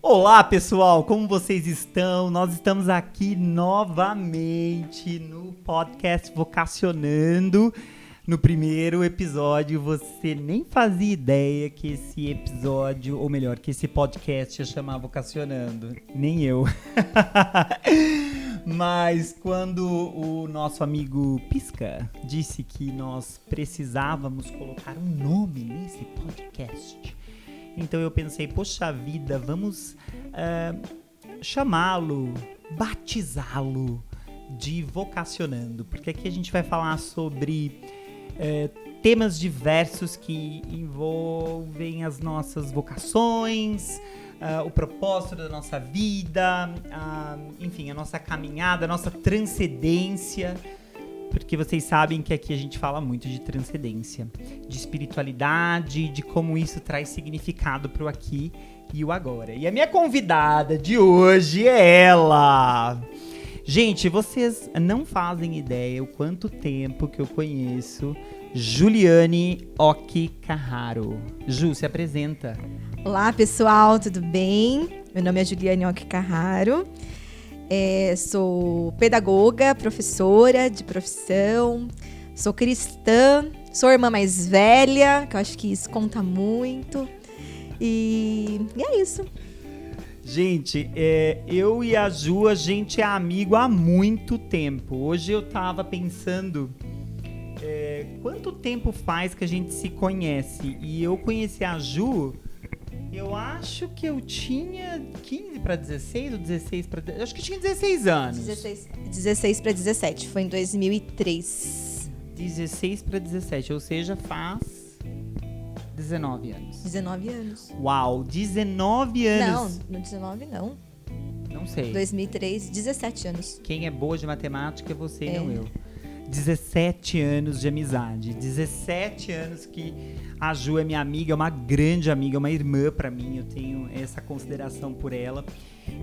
Olá pessoal, como vocês estão? Nós estamos aqui novamente no podcast Vocacionando. No primeiro episódio, você nem fazia ideia que esse episódio, ou melhor, que esse podcast ia chamar Vocacionando. Nem eu. Mas quando o nosso amigo Pisca disse que nós precisávamos colocar um nome nesse podcast, então eu pensei, poxa vida, vamos chamá-lo, batizá-lo de Vocacionando. Porque aqui a gente vai falar sobre temas diversos que envolvem as nossas vocações, o propósito da nossa vida, enfim, a nossa caminhada, a nossa transcendência. Porque vocês sabem que aqui a gente fala muito de transcendência, de espiritualidade, de como isso traz significado para o aqui e o agora. E a minha convidada de hoje é ela. Gente, vocês não fazem ideia o quanto tempo que eu conheço Juliane Oki Carraro. Ju, se apresenta. Olá, pessoal, tudo bem? Meu nome é Juliane Oki Carraro. Sou pedagoga, professora de profissão, sou cristã, sou a irmã mais velha, que eu acho que isso conta muito. E é isso. Gente, eu e a Ju, a gente é amigo há muito tempo. Hoje eu tava pensando quanto tempo faz que a gente se conhece. E eu conheci a Ju, eu acho que eu tinha 15 para 16 ou 16 para... Acho que tinha 16 anos. 16 para 17, foi em 2003. 16 para 17, ou seja, faz 19 anos. 19 anos. Uau, 19 anos. Não, 19 não. Não sei. 2003, 17 anos. Quem é boa de matemática é você e não eu. 17 anos de amizade. 17 anos que a Ju é minha amiga, é uma grande amiga, uma irmã pra mim. Eu tenho essa consideração por ela.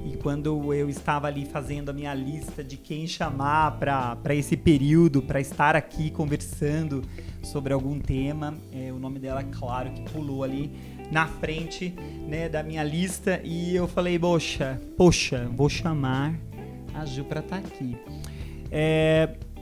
E quando eu estava ali fazendo a minha lista de quem chamar pra esse período, pra estar aqui conversando sobre algum tema, o nome dela, claro, que pulou ali na frente, né, da minha lista. E eu falei, poxa, vou chamar a Ju pra estar aqui.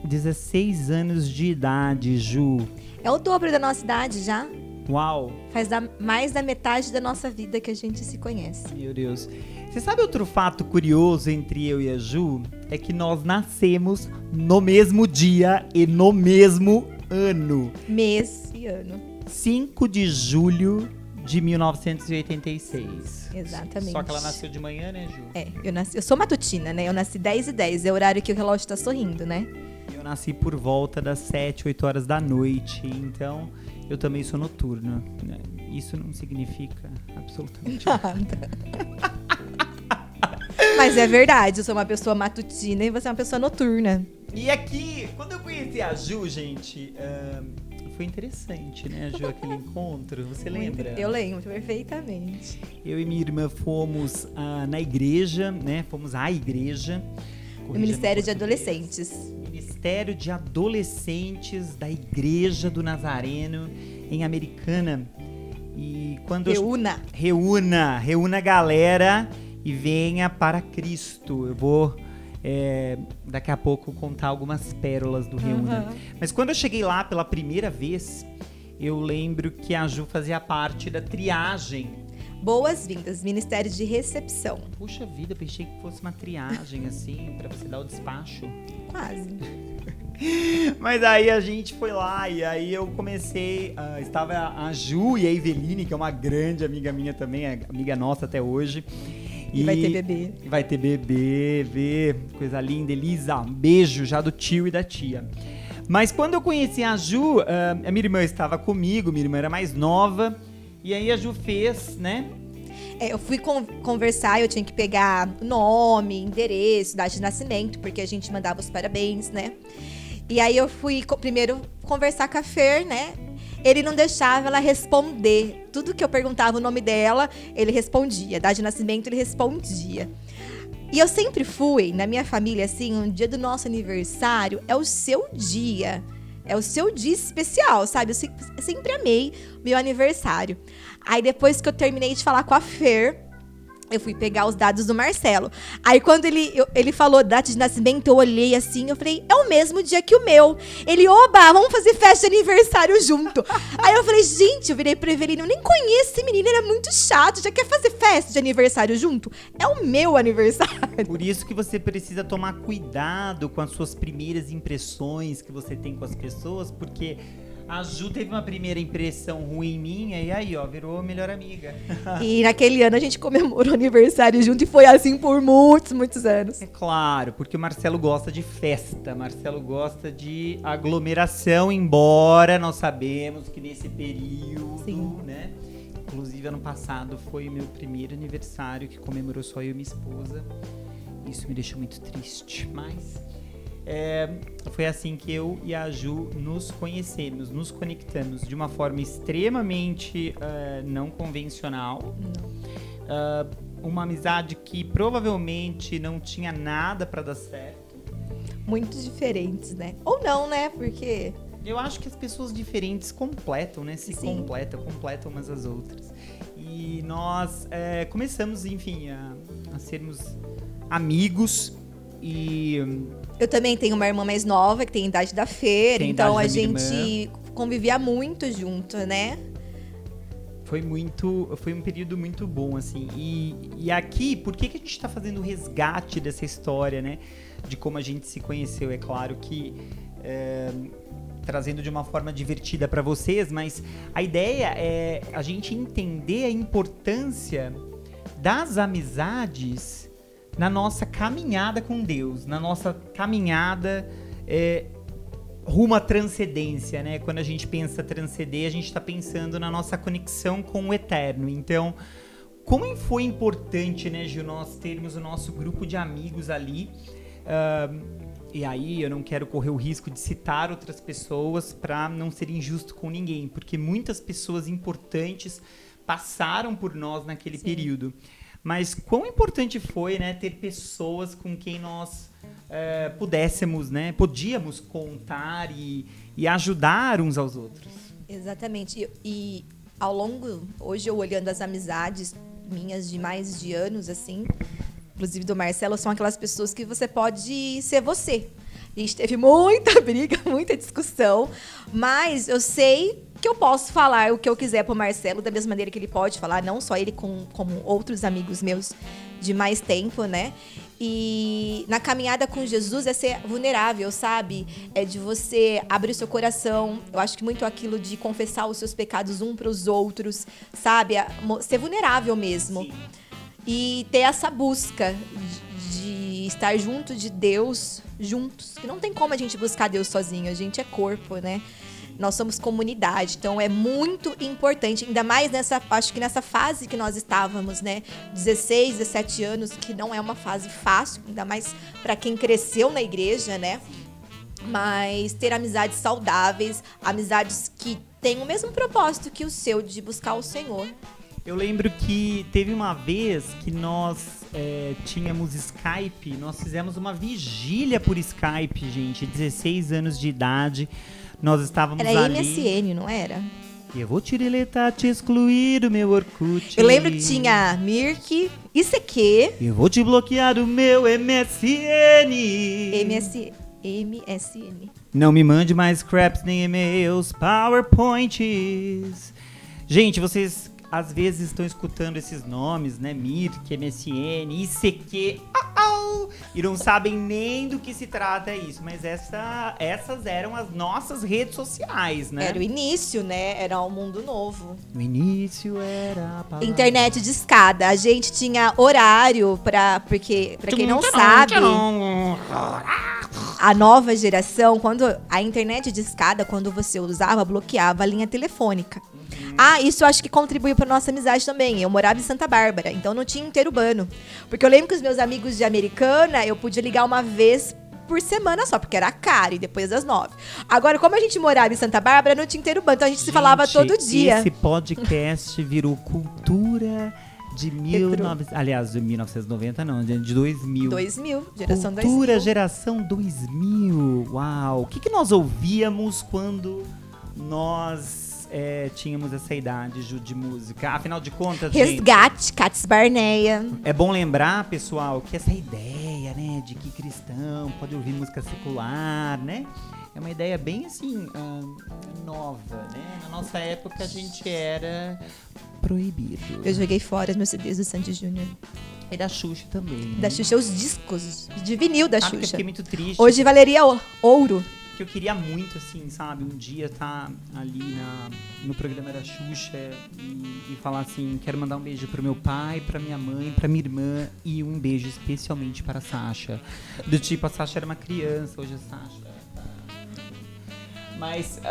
16 anos de idade, Ju. É o dobro da nossa idade já. Uau. Faz mais da metade da nossa vida que a gente se conhece. Meu Deus. Você sabe outro fato curioso entre eu e a Ju? É que nós nascemos no mesmo dia e no mesmo ano. Mês e ano. 5 de julho de 1986. Exatamente. Só que ela nasceu de manhã, né, Ju? Eu sou matutina, né? Eu nasci 10h10, é o horário que o relógio tá sorrindo, né? Eu nasci por volta das 7, 8 horas da noite, então eu também sou noturno. Isso não significa absolutamente nada. Mas é verdade, eu sou uma pessoa matutina e você é uma pessoa noturna. E aqui, quando eu conheci a Ju, gente, foi interessante, né, Ju, aquele encontro, você lembra? Eu lembro perfeitamente. Eu e minha irmã fomos na igreja, né, fomos à igreja. No Ministério de Adolescentes. Ministério de Adolescentes da Igreja do Nazareno, em Americana. E quando reúna a galera e venha para Cristo. Eu vou daqui a pouco contar algumas pérolas do Reúna. Mas quando eu cheguei lá pela primeira vez, eu lembro que a Ju fazia parte da triagem. Boas-vindas, Ministério de Recepção. Puxa vida, pensei que fosse uma triagem, assim, pra você dar o despacho. Quase. Mas aí a gente foi lá e aí eu comecei, estava a Ju e a Eveline, que é uma grande amiga minha também, amiga nossa até hoje. E vai ter bebê. Vai ter bebê, coisa linda. Elisa, um beijo já do tio e da tia. Mas quando eu conheci a Ju, a minha irmã estava comigo, minha irmã era mais nova. E aí a Ju fez, né? Eu fui conversar, eu tinha que pegar nome, endereço, data de nascimento, porque a gente mandava os parabéns, né? E aí eu fui primeiro conversar com a Fer, né? Ele não deixava ela responder. Tudo que eu perguntava o nome dela, ele respondia. Data de nascimento, ele respondia. E eu sempre fui, na minha família, assim, um dia do nosso aniversário é o seu dia. É o seu dia especial, sabe? Eu sempre amei meu aniversário. Aí depois que eu terminei de falar com a Fer, eu fui pegar os dados do Marcelo. Aí quando ele falou data de nascimento, eu olhei assim, eu falei, é o mesmo dia que o meu. Ele, oba, vamos fazer festa de aniversário junto. Aí eu falei, gente, eu virei pro Evelino, eu nem conheço esse menino, ele é muito chato, já quer fazer festa de aniversário junto? É o meu aniversário. Por isso que você precisa tomar cuidado com as suas primeiras impressões que você tem com as pessoas, porque a Ju teve uma primeira impressão ruim minha e aí, ó, virou melhor amiga. E naquele ano a gente comemorou o aniversário junto e foi assim por muitos, muitos anos. É claro, porque o Marcelo gosta de festa, Marcelo gosta de aglomeração, embora nós sabemos que nesse período, Sim. né? Inclusive, ano passado foi o meu primeiro aniversário que comemorou só eu e minha esposa. Isso me deixou muito triste, mas foi assim que eu e a Ju nos conhecemos, nos conectamos de uma forma extremamente não convencional. Uma amizade que provavelmente não tinha nada pra dar certo. Muito diferentes, né? Ou não, né? Porque... Eu acho que as pessoas diferentes completam, né? Se Sim. completam umas às outras. E nós começamos, enfim, a sermos amigos e... Eu também tenho uma irmã mais nova, que tem a idade da Fer, Tem a então a idade da minha gente convivia muito junto, né? Foi um período muito bom, assim. E aqui, por que a gente tá fazendo o resgate dessa história, né? De como a gente se conheceu. É claro que trazendo de uma forma divertida para vocês, mas a ideia é a gente entender a importância das amizades na nossa caminhada com Deus, na nossa caminhada rumo à transcendência, né? Quando a gente pensa transcender, a gente está pensando na nossa conexão com o eterno. Então, como foi importante, né, Gil, nós termos o nosso grupo de amigos ali. E aí eu não quero correr o risco de citar outras pessoas para não ser injusto com ninguém, porque muitas pessoas importantes passaram por nós naquele período. Mas quão importante foi, né, ter pessoas com quem nós podíamos contar e ajudar uns aos outros. Exatamente. E ao longo, hoje eu olhando as amizades minhas de mais de anos, assim, inclusive do Marcelo, são aquelas pessoas que você pode ser você. A gente teve muita briga, muita discussão, mas eu sei que eu posso falar o que eu quiser pro Marcelo da mesma maneira que ele pode falar, não só ele, como outros amigos meus de mais tempo, né? E na caminhada com Jesus é ser vulnerável, sabe? É de você abrir o seu coração. Eu acho que muito aquilo de confessar os seus pecados um para os outros, sabe? Ser vulnerável mesmo. Sim. E ter essa busca de estar junto de Deus, juntos. Que não tem como a gente buscar Deus sozinho, a gente é corpo, né? Nós somos comunidade, então é muito importante, ainda mais acho que nessa fase que nós estávamos, né? 16, 17 anos, que não é uma fase fácil, ainda mais para quem cresceu na igreja, né? Mas ter amizades saudáveis, amizades que têm o mesmo propósito que o seu, de buscar o Senhor. Eu lembro que teve uma vez que nós tínhamos Skype, nós fizemos uma vigília por Skype, gente, 16 anos de idade. Nós estávamos era ali... MSN, não era? Eu vou te deletar, te excluir do meu Orkut. Eu lembro que tinha Mirk, ICQ... Eu vou te bloquear do meu MSN. MSN. Não me mande mais scraps nem e-mails, PowerPoints. Gente, vocês às vezes estão escutando esses nomes, né? Mirk, MSN, ICQ... E não sabem nem do que se trata isso. Mas essas eram as nossas redes sociais, né? Era o início, né? Era um mundo novo. O início era a palavra. Internet de escada. A gente tinha horário porque, pra quem não sabe, a nova geração, quando a internet de escada, quando você usava, bloqueava a linha telefônica. Isso eu acho que contribuiu pra nossa amizade também. Eu morava em Santa Bárbara, então não tinha interurbano. Porque eu lembro que os meus amigos de Americana, eu podia ligar uma vez por semana só, porque era caro, e depois das 9. Agora, como a gente morava em Santa Bárbara, não tinha interurbano, então a gente se falava todo dia. Esse podcast virou cultura De 1990 não, de 2000. 2000, geração Cultura 2000. geração 2000. Uau! O que nós ouvíamos quando nós tínhamos essa idade, Ju, de música? Afinal de contas, Resgate, Cats Barneia. é bom lembrar, pessoal, que essa ideia, né, de que cristão pode ouvir música secular, né? É uma ideia bem, assim, nova, né? Na nossa época, a gente era proibido. Eu joguei fora os meus CDs do Sandy Júnior. E da Xuxa também, né? Da Xuxa, os discos de vinil da Sabe que eu Xuxa. fiquei muito triste. Hoje valeria ouro. Que eu queria muito, assim, sabe? Um dia tá ali no programa da Xuxa e falar assim, quero mandar um beijo pro meu pai, pra minha mãe, pra minha irmã e um beijo especialmente para a Sasha. Do tipo, a Sasha era uma criança, hoje a Sasha... Mas,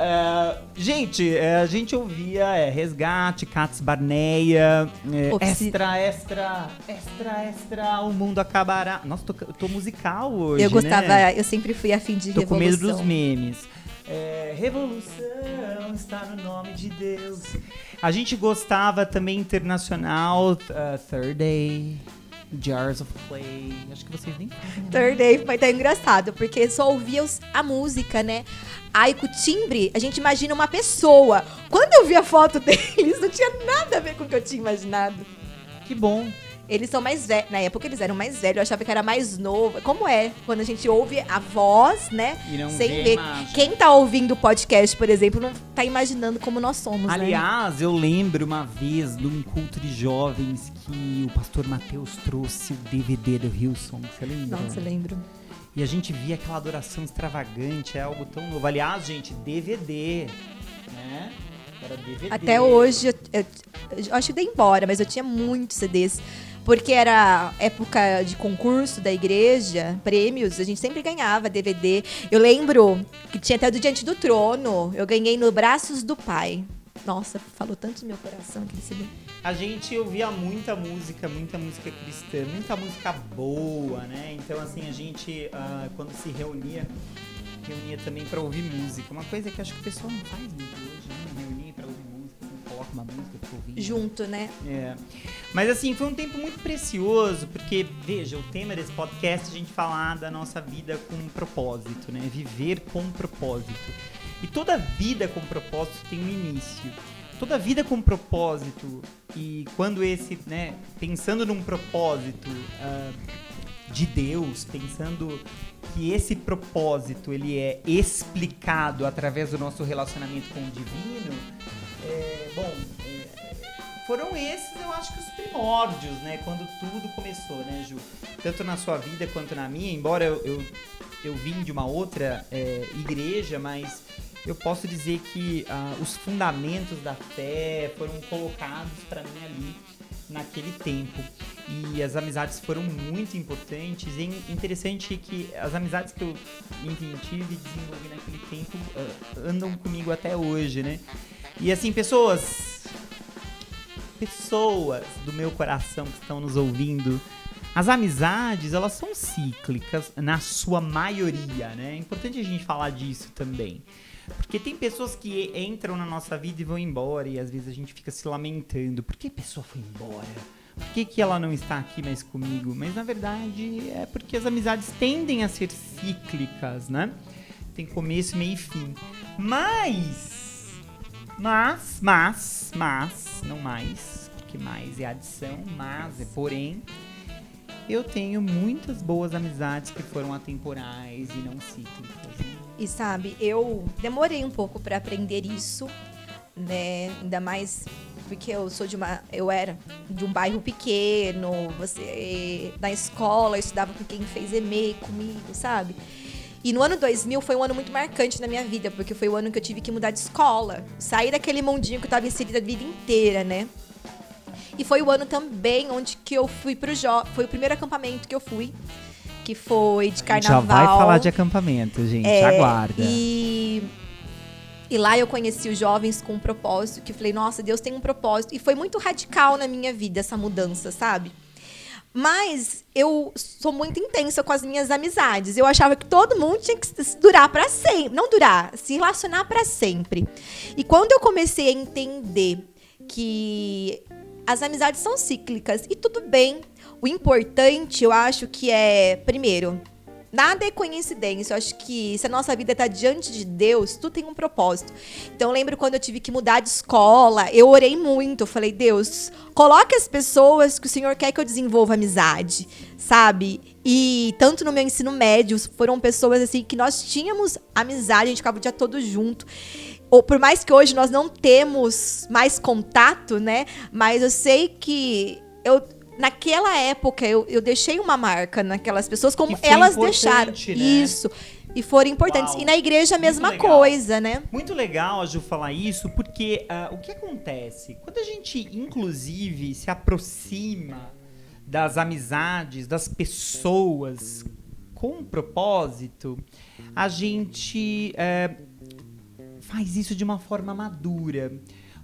gente, a gente ouvia Resgate, Cats Barneia, Extra, o mundo acabará. Nossa, eu tô musical hoje, Eu gostava, né? eu sempre fui afim de Tô revolução. com medo dos memes. Revolução está no nome de Deus. A gente gostava também internacional, Third Day, Jars of Clay. Acho que vocês nem sabem. Third Day foi até engraçado, porque só ouvia a música, né? Aí com o timbre, a gente imagina uma pessoa. Quando eu vi a foto deles, não tinha nada a ver com o que eu tinha imaginado. Que bom. Eles são mais velhos. Na época eles eram mais velhos, eu achava que era mais novo. Como é? Quando a gente ouve a voz, né? E não sem vê a ver. imagem. Quem tá ouvindo o podcast, por exemplo, não tá imaginando como nós somos, né? Aliás, eu lembro uma vez de um culto de jovens que o pastor Mateus trouxe o DVD do Hilson. Você lembra? Nossa, lembro. E a gente via aquela adoração extravagante, é algo tão novo. Aliás, gente, DVD, né? Era DVD. Até hoje, eu acho que dei embora, mas eu tinha muitos CDs. Porque era época de concurso da igreja, prêmios, a gente sempre ganhava DVD. Eu lembro que tinha até do Diante do Trono, eu ganhei no Braços do Pai. Nossa, falou tanto no meu coração aquele CD. A gente ouvia muita música cristã, muita música boa, né? Então, assim, a gente, quando se reunia também pra ouvir música. Uma coisa que acho que o pessoal não faz muito hoje, né? Reunir pra ouvir música, coloca uma música pra ouvir. Junto, né? Mas, assim, foi um tempo muito precioso, porque, veja, o tema desse podcast é a gente falar da nossa vida com um propósito, né? Viver com um propósito. E toda vida com propósito tem um início. Toda vida com propósito, e quando esse, né, pensando num propósito de Deus, pensando que esse propósito ele é explicado através do nosso relacionamento com o divino, foram esses, eu acho que os primórdios, né, quando tudo começou, né, Ju? Tanto na sua vida quanto na minha, embora eu vim de uma outra igreja, mas eu posso dizer que os fundamentos da fé foram colocados para mim ali naquele tempo. E as amizades foram muito importantes. E é interessante que as amizades que eu tive e desenvolvi naquele tempo andam comigo até hoje, né? E assim, pessoas do meu coração que estão nos ouvindo, as amizades, elas são cíclicas na sua maioria, né? É importante a gente falar disso também. Porque tem pessoas que entram na nossa vida e vão embora, e às vezes a gente fica se lamentando. Por que a pessoa foi embora? Por que ela não está aqui mais comigo? Mas na verdade é porque as amizades tendem a ser cíclicas, né? Tem começo, meio e fim. Mas, não mais, porque mais é adição, mas é porém, eu tenho muitas boas amizades que foram atemporais e não cíclicas, né? E sabe, eu demorei um pouco pra aprender isso, né? Ainda mais porque eu era de um bairro pequeno, na escola eu estudava com quem fez EMEI comigo, sabe? E no ano 2000 foi um ano muito marcante na minha vida, porque foi o ano que eu tive que mudar de escola, sair daquele mundinho que eu tava inserida a vida inteira, né? E foi o ano também onde que eu fui foi o primeiro acampamento que eu fui, que foi de carnaval. A gente já vai falar de acampamento, gente, aguarda. E lá eu conheci os jovens com um propósito, que eu falei, nossa, Deus tem um propósito. E foi muito radical na minha vida essa mudança, sabe? Mas eu sou muito intensa com as minhas amizades. Eu achava que todo mundo tinha que durar pra sempre. Não durar, se relacionar pra sempre. E quando eu comecei a entender que as amizades são cíclicas e tudo bem. O importante, eu acho que é, primeiro, nada é coincidência. Eu acho que se a nossa vida está diante de Deus, tudo tem um propósito. Então, eu lembro quando eu tive que mudar de escola, eu orei muito. Eu falei, Deus, coloque as pessoas que o Senhor quer que eu desenvolva amizade, sabe? E tanto no meu ensino médio, foram pessoas assim que nós tínhamos amizade, a gente ficava o dia todo junto. Ou por mais que hoje nós não temos mais contato, né? Mas eu sei que naquela época eu deixei uma marca naquelas pessoas, como elas deixaram. Né? Isso. E foram importantes. Uau. E na igreja a mesma coisa, né? Muito legal a Ju falar isso, porque o que acontece? Quando a gente, inclusive, se aproxima das amizades, das pessoas com propósito, a gente faz isso de uma forma madura.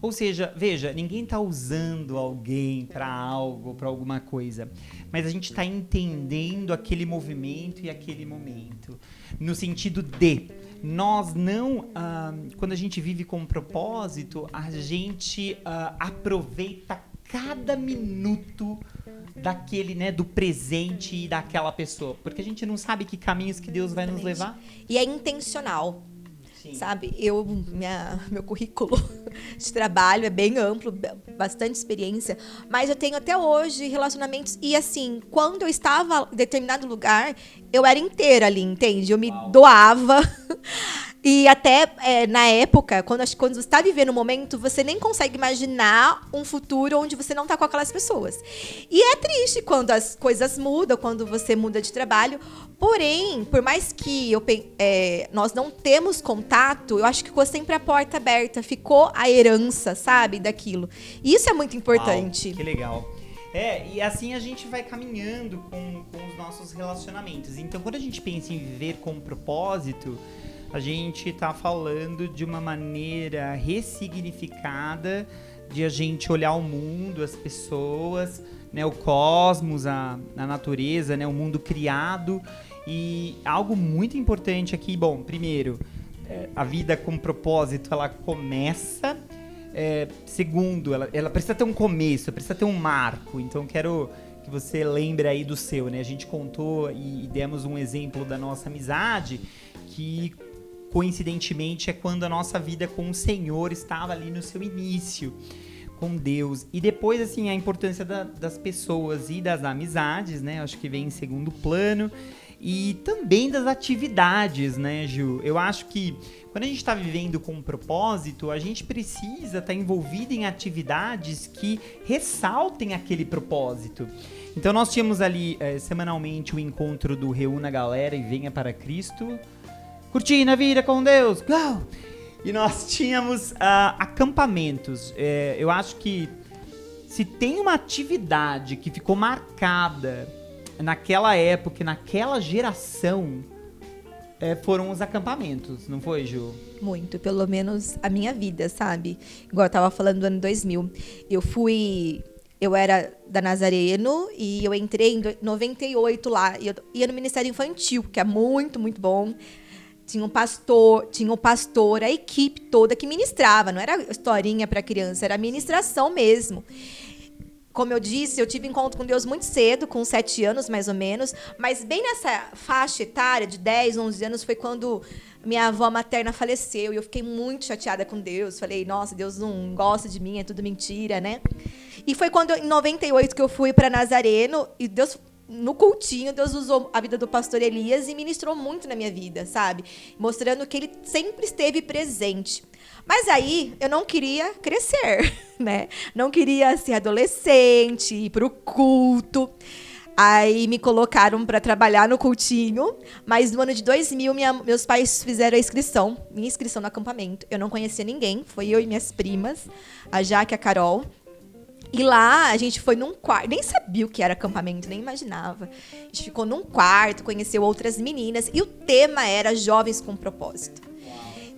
Ou seja, veja, ninguém tá usando alguém para algo, para alguma coisa, mas a gente tá entendendo aquele movimento e aquele momento, no sentido de nós não, quando a gente vive com um propósito, a gente aproveita cada minuto daquele, né, do presente e daquela pessoa, porque a gente não sabe que caminhos que Deus vai nos levar. E é intencional. Sim. Sabe, meu currículo de trabalho é bem amplo, bastante experiência, mas eu tenho até hoje relacionamentos, e assim, quando eu estava em determinado lugar, eu era inteira ali, entende? Eu me doava, e até na época, quando você está vivendo um momento, você nem consegue imaginar um futuro onde você não está com aquelas pessoas. E é triste quando as coisas mudam, quando você muda de trabalho, porém, por mais que nós não temos contato, eu acho que ficou sempre a porta aberta, ficou a herança, sabe, daquilo. E isso é muito importante. Uau, que legal. E assim a gente vai caminhando com os nossos relacionamentos. Então, quando a gente pensa em viver com propósito, a gente tá falando de uma maneira ressignificada de a gente olhar o mundo, as pessoas, né, o cosmos, a natureza, né, o mundo criado. E algo muito importante aqui, bom, primeiro, a vida com propósito, ela começa. Segundo, ela precisa ter um começo, precisa ter um marco. Então, quero que você lembre aí do seu, né? A gente contou e demos um exemplo da nossa amizade, que coincidentemente é quando a nossa vida com o Senhor estava ali no seu início, com Deus. E depois, assim, a importância das pessoas e das amizades, né? Acho que vem em segundo plano. E também das atividades, né, Ju? Eu acho que quando a gente está vivendo com um propósito, a gente precisa estar envolvido em atividades que ressaltem aquele propósito. Então, nós tínhamos ali semanalmente o encontro do Reúna a Galera e Venha para Cristo. Curtindo a vida com Deus! Go! E nós tínhamos acampamentos. Eu acho que se tem uma atividade que ficou marcada naquela época, naquela geração, foram os acampamentos, não foi, Ju? Muito, pelo menos a minha vida, sabe? Igual eu tava falando do ano 2000. Eu era da Nazareno e eu entrei em 98 lá. E eu ia no Ministério Infantil, que é muito, muito bom. Tinha um pastor, a equipe toda que ministrava. Não era historinha para criança, era ministração mesmo. Como eu disse, eu tive encontro com Deus muito cedo, com 7 anos mais ou menos, mas bem nessa faixa etária de 10, 11 anos foi quando minha avó materna faleceu e eu fiquei muito chateada com Deus. Falei, nossa, Deus não gosta de mim, é tudo mentira, né? E foi quando, em 98, que eu fui para Nazareno e Deus, no cultinho, Deus usou a vida do pastor Elias e ministrou muito na minha vida, sabe? Mostrando que ele sempre esteve presente. Mas aí, eu não queria crescer, né? Não queria ser adolescente, ir pro culto. Aí me colocaram para trabalhar no cultinho, mas no ano de 2000, meus pais fizeram minha inscrição no acampamento. Eu não conhecia ninguém, foi eu e minhas primas, a Jaque e a Carol. E lá a gente foi num quarto, nem sabia o que era acampamento, nem imaginava. A gente ficou num quarto, conheceu outras meninas e o tema era Jovens com Propósito.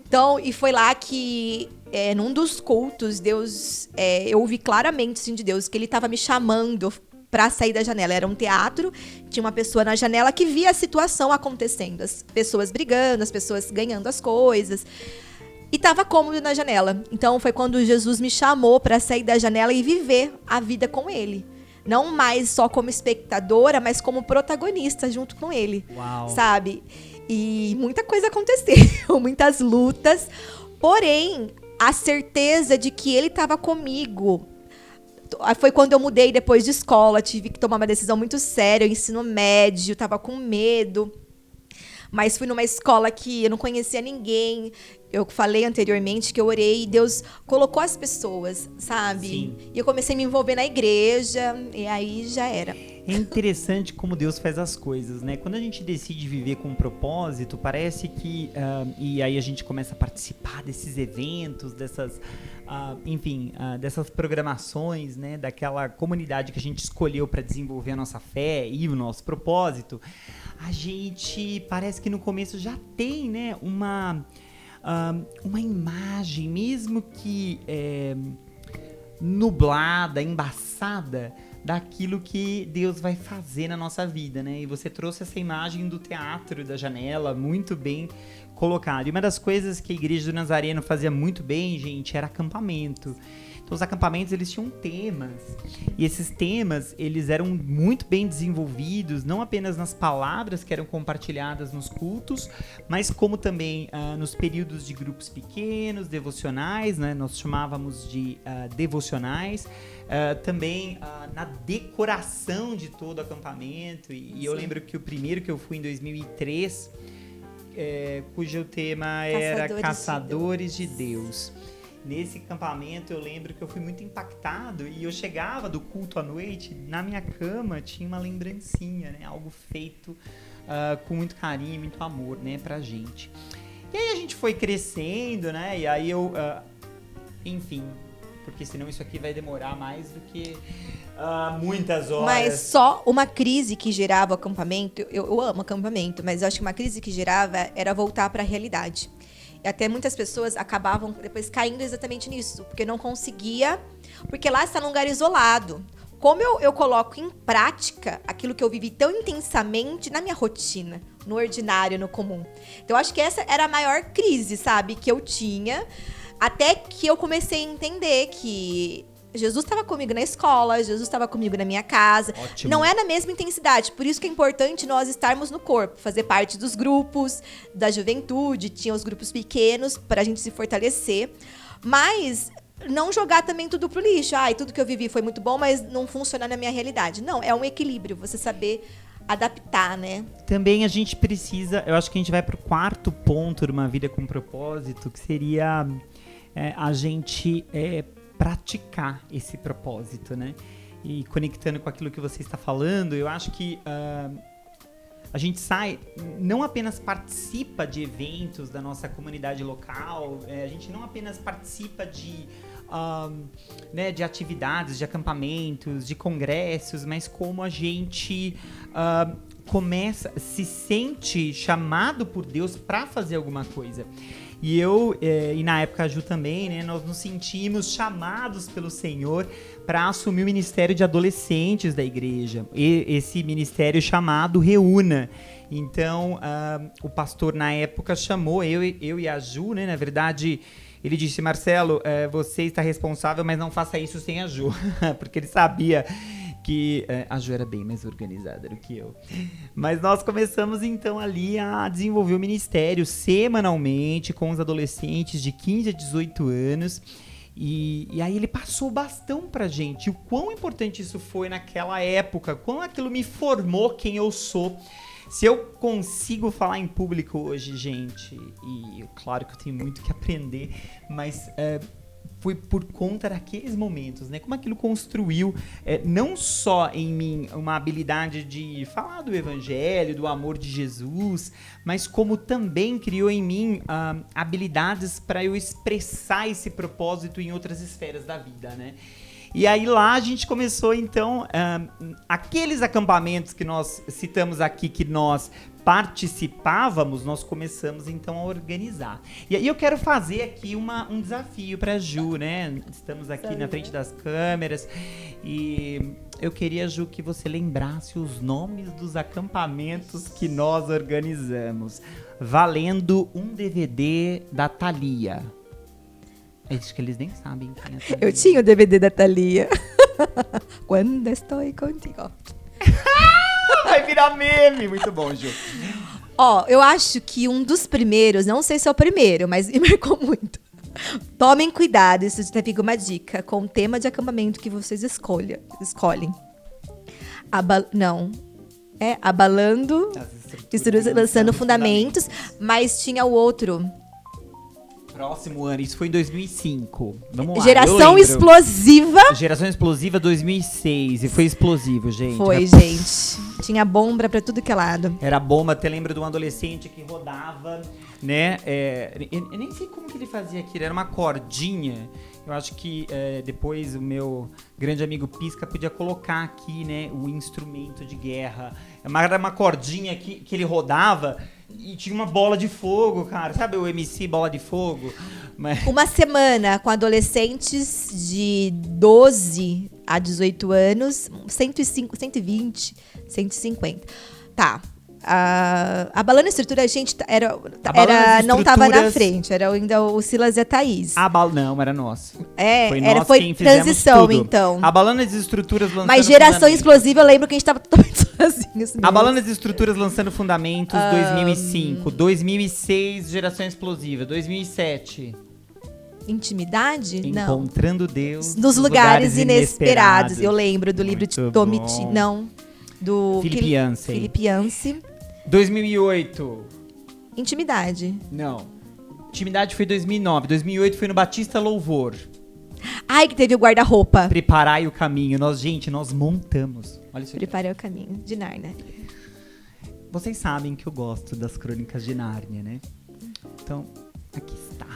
Então, e foi lá que, num dos cultos, Deus, eu ouvi claramente assim, de Deus que ele estava me chamando para sair da janela. Era um teatro, tinha uma pessoa na janela que via a situação acontecendo, as pessoas brigando, as pessoas ganhando as coisas. E estava cômodo na janela. Então foi quando Jesus me chamou para sair da janela e viver a vida com ele. Não mais só como espectadora, mas como protagonista junto com ele. Uau. Sabe? E muita coisa aconteceu, muitas lutas. Porém, a certeza de que ele estava comigo. Foi quando eu mudei depois de escola, tive que tomar uma decisão muito séria, ensino médio, estava com medo. Mas fui numa escola que eu não conhecia ninguém. Eu falei anteriormente que eu orei e Deus colocou as pessoas, sabe? Sim. E eu comecei a me envolver na igreja e aí já era. É interessante como Deus faz as coisas, né? Quando a gente decide viver com um propósito, parece que... e aí a gente começa a participar desses eventos, dessas... dessas programações, né? Daquela comunidade que a gente escolheu para desenvolver a nossa fé e o nosso propósito. A gente parece que no começo já tem, né? Uma imagem, mesmo que nublada, embaçada, daquilo que Deus vai fazer na nossa vida, né? E você trouxe essa imagem do teatro da janela muito bem colocada. E uma das coisas que a Igreja do Nazareno fazia muito bem, gente, era acampamento. Então, os acampamentos, eles tinham temas. E esses temas, eles eram muito bem desenvolvidos, não apenas nas palavras que eram compartilhadas nos cultos, mas como também nos períodos de grupos pequenos, devocionais, né? Nós chamávamos de devocionais. Também na decoração de todo o acampamento. E eu lembro que o primeiro que eu fui em 2003, cujo tema era Caçadores de Deus. Nesse acampamento eu lembro que eu fui muito impactado e eu chegava do culto à noite, na minha cama tinha uma lembrancinha, né? Algo feito com muito carinho, muito amor, né? Pra gente. E aí a gente foi crescendo, né? E aí eu, enfim, porque senão isso aqui vai demorar mais do que muitas horas. Mas só uma crise que gerava o acampamento, eu amo acampamento, mas eu acho que uma crise que gerava era voltar para a realidade. E até muitas pessoas acabavam depois caindo exatamente nisso, porque não conseguia, porque lá está num lugar isolado. Como eu coloco em prática aquilo que eu vivi tão intensamente na minha rotina, no ordinário, no comum. Então, eu acho que essa era a maior crise, sabe, que eu tinha, até que eu comecei a entender que Jesus estava comigo na escola, Jesus estava comigo na minha casa. Ótimo. Não é na mesma intensidade, por isso que é importante nós estarmos no corpo, fazer parte dos grupos, da juventude, tinha os grupos pequenos para a gente se fortalecer, mas não jogar também tudo pro lixo. Tudo que eu vivi foi muito bom, mas não funciona na minha realidade. Não, é um equilíbrio, você saber adaptar, né? Também a gente precisa, eu acho que a gente vai pro quarto ponto de uma vida com propósito, que seria a gente praticar esse propósito, né? E conectando com aquilo que você está falando, eu acho que a gente não apenas participa de eventos da nossa comunidade local, a gente não apenas participa de atividades, de acampamentos, de congressos, mas como a gente se sente chamado por Deus para fazer alguma coisa. E e na época a Ju também, né, nós nos sentimos chamados pelo Senhor para assumir o ministério de adolescentes da igreja. Esse ministério chamado Reúna. Então, o pastor na época chamou eu e a Ju, né, na verdade, ele disse: Marcelo, você está responsável, mas não faça isso sem a Ju. Porque ele sabia que a Ju era bem mais organizada do que eu. Mas nós começamos então ali a desenvolver o ministério semanalmente com os adolescentes de 15 a 18 anos. E aí ele passou o bastão pra gente. O quão importante isso foi naquela época, quão aquilo me formou quem eu sou. Se eu consigo falar em público hoje, gente, e claro que eu tenho muito que aprender, mas foi por conta daqueles momentos, né? Como aquilo construiu não só em mim uma habilidade de falar do evangelho, do amor de Jesus, mas como também criou em mim habilidades para eu expressar esse propósito em outras esferas da vida, né? E aí lá a gente começou então, aqueles acampamentos que nós citamos aqui, que nós participávamos, nós começamos então a organizar. E aí eu quero fazer aqui um desafio para a Ju, né? Estamos aqui na frente das câmeras e eu queria, Ju, que você lembrasse os nomes dos acampamentos que nós organizamos, valendo um DVD da Thalia. Acho que eles nem sabem quem é a Thalia. Eu tinha o DVD da Thalia. Quando estou contigo. Vai virar meme. Muito bom, Ju. Ó, eu acho que um dos primeiros, não sei se é o primeiro, mas me marcou muito. Tomem cuidado, isso já fica uma dica, com o tema de acampamento que vocês escolhem. Não. É, abalando, estruturas, lançando fundamentos, mas tinha o outro. Próximo ano, isso foi em 2005. Vamos lá. Geração Explosiva. Geração Explosiva 2006. E foi explosivo, gente. Foi, gente. Tinha bomba pra tudo que é lado. Era bomba, até lembro de um adolescente que rodava, né? Eu nem sei como que ele fazia aquilo, era uma cordinha. Eu acho que depois o meu grande amigo Pisca podia colocar aqui, né, o instrumento de guerra. Era uma cordinha que ele rodava e tinha uma bola de fogo, cara. Sabe o MC Bola de Fogo? Uma semana com adolescentes de 12 a 18 anos, 105, 120, 150. Tá. Abalando a estrutura, a gente não tava na frente, era ainda o Silas e a Thaís. Não, era nosso. Foi quem transição, tudo. Então. Abalando as estruturas lançando. Mas Geração Explosiva, eu lembro que a gente tava totalmente sozinhos. Abalando as estruturas lançando fundamentos, 2005. 2006, Geração Explosiva. 2007. Intimidade? Não. Encontrando Deus nos lugares inesperados. Eu lembro do livro de Tomiti. Não. Do Filipe Yancey. 2008. Intimidade. Não. Intimidade foi 2009. 2008 foi no Batista Louvor. Ai, que teve o guarda-roupa. Preparai o caminho. Nós montamos. Olha isso aqui. Preparai o caminho. De Nárnia. Vocês sabem que eu gosto das crônicas de Nárnia, né? Então, aqui está.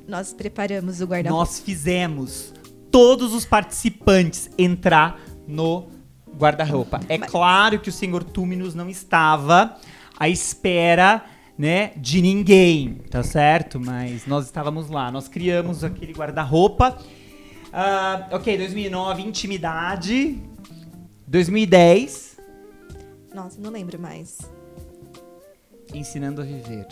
Nós preparamos o guarda-roupa. Nós fizemos todos os participantes entrar no guarda-roupa. Claro que o senhor Túminos não estava à espera, né, de ninguém, tá certo? Mas nós estávamos lá, nós criamos aquele guarda-roupa. 2009, Intimidade. 2010. Nossa, não lembro mais. Ensinando a Viver.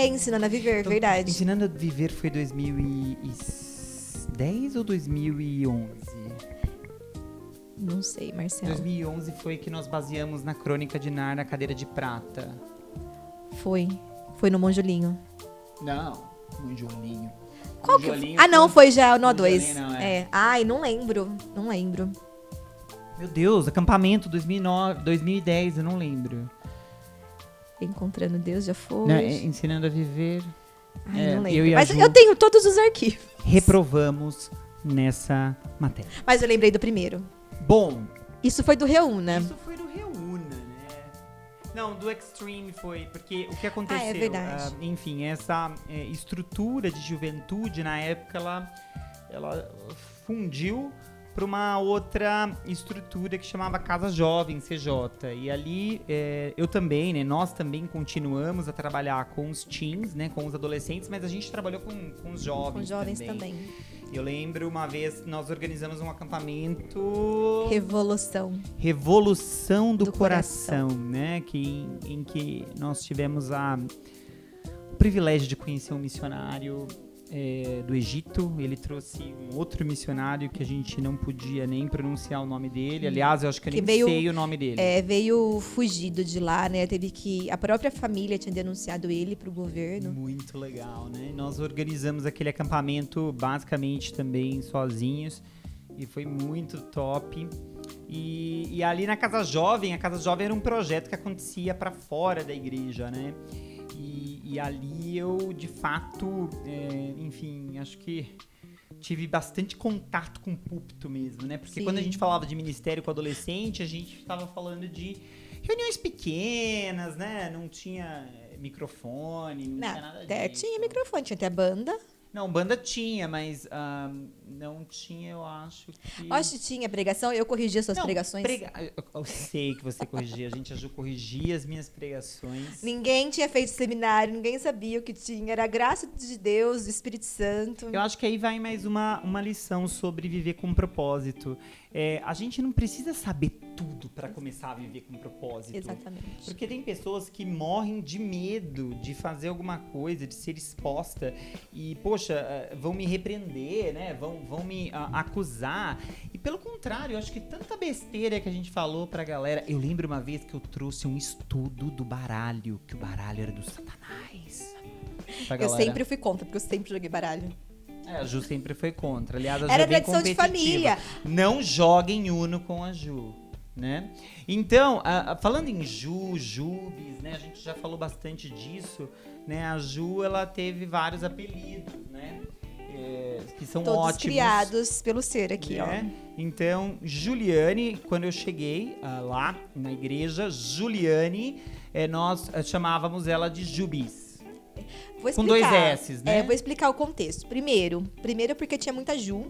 Ensinando a Viver, então, verdade. Ensinando a Viver foi 2010 ou 2011? Não sei, Marcelo. 2011 foi que nós baseamos na Crônica de Nárnia, na Cadeira de Prata. Foi no Monjolinho. Não, Monjolinho. Qual que foi? Não, foi já no A2. Ai, não lembro. Meu Deus, acampamento 2009, 2010, eu não lembro. Encontrando Deus já foi. Não, Ensinando a Viver. Não lembro. Mas eu tenho todos os arquivos. Reprovamos nessa matéria. Mas eu lembrei do primeiro. Bom. Isso foi do Reúna. Isso foi do Reúna, né? Não, do Extreme foi, porque o que aconteceu... é verdade. Enfim, essa estrutura de juventude, na época, ela fundiu para uma outra estrutura que chamava Casa Jovem, CJ. E ali, eu também, né? Nós também continuamos a trabalhar com os teens, né? Com os adolescentes, mas a gente trabalhou com os jovens. Com jovens também. Eu lembro uma vez nós organizamos um acampamento... Revolução do Coração, né? Em que nós tivemos o privilégio de conhecer um missionário do Egito. Ele trouxe um outro missionário que a gente não podia nem pronunciar o nome dele. Aliás, eu acho que eu nem sei o nome dele. Veio fugido de lá, né? A própria família tinha denunciado ele pro governo. Muito legal, né? Nós organizamos aquele acampamento basicamente também sozinhos e foi muito top. E ali na Casa Jovem, a Casa Jovem era um projeto que acontecia para fora da igreja, né? E ali eu, de fato, enfim, acho que tive bastante contato com o púlpito mesmo, né? Porque quando a gente falava de ministério com adolescente, a gente estava falando de reuniões pequenas, né? Não tinha microfone, não tinha nada disso. Tinha microfone, tinha até banda. Não, banda tinha, mas não tinha, eu acho que... Acho que tinha pregação, eu corrigia suas pregações. Eu sei que você corrigia, a Ju corrigia as minhas pregações. Ninguém tinha feito seminário, ninguém sabia o que tinha, era a graça de Deus, do Espírito Santo. Eu acho que aí vai mais uma lição sobre viver com propósito. A gente não precisa saber tudo pra começar a viver com propósito. Exatamente. Porque tem pessoas que morrem de medo de fazer alguma coisa, de ser exposta e, poxa, vão me repreender, né? Vão me acusar. E pelo contrário, eu acho que tanta besteira que a gente falou pra galera. Eu lembro uma vez que eu trouxe um estudo do baralho, que o baralho era do Satanás. Eu sempre fui contra, porque eu sempre joguei baralho. A Ju sempre foi contra. Aliás, a Ju Era é bem tradição de competitiva. família. Não joguem Uno com a Ju, né? Então, falando em Jubes, né? A gente já falou bastante disso, né? A Ju, ela teve vários apelidos, né? Que são Todos ótimos. criados pelo ser aqui, né? Então, Juliane, quando eu cheguei lá na igreja, Juliane, nós chamávamos ela de Jubis. Vou explicar. Com 2 S's, né? Vou explicar o contexto. Primeiro porque tinha muita Ju.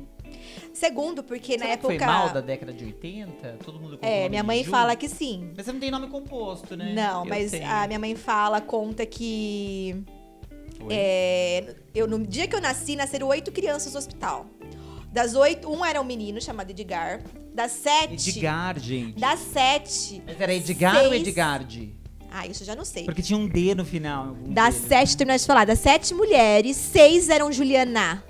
Segundo, porque na época... Foi mal da década de 80? Todo mundo colocou o nome minha de mãe Ju? fala que sim. Mas você não tem nome composto, né? Não, Eu mas tenho. a minha mãe conta que... no dia que eu nasci, nasceram 8 crianças no hospital. Das 8, um era um menino chamado Edgar. Das 7... Edgar, gente. Das 7... Mas era Edgar ou Edgarde? Isso eu já não sei. Porque tinha um D no final. Das 7, terminar de falar, das 7 mulheres, 6 eram Juliana.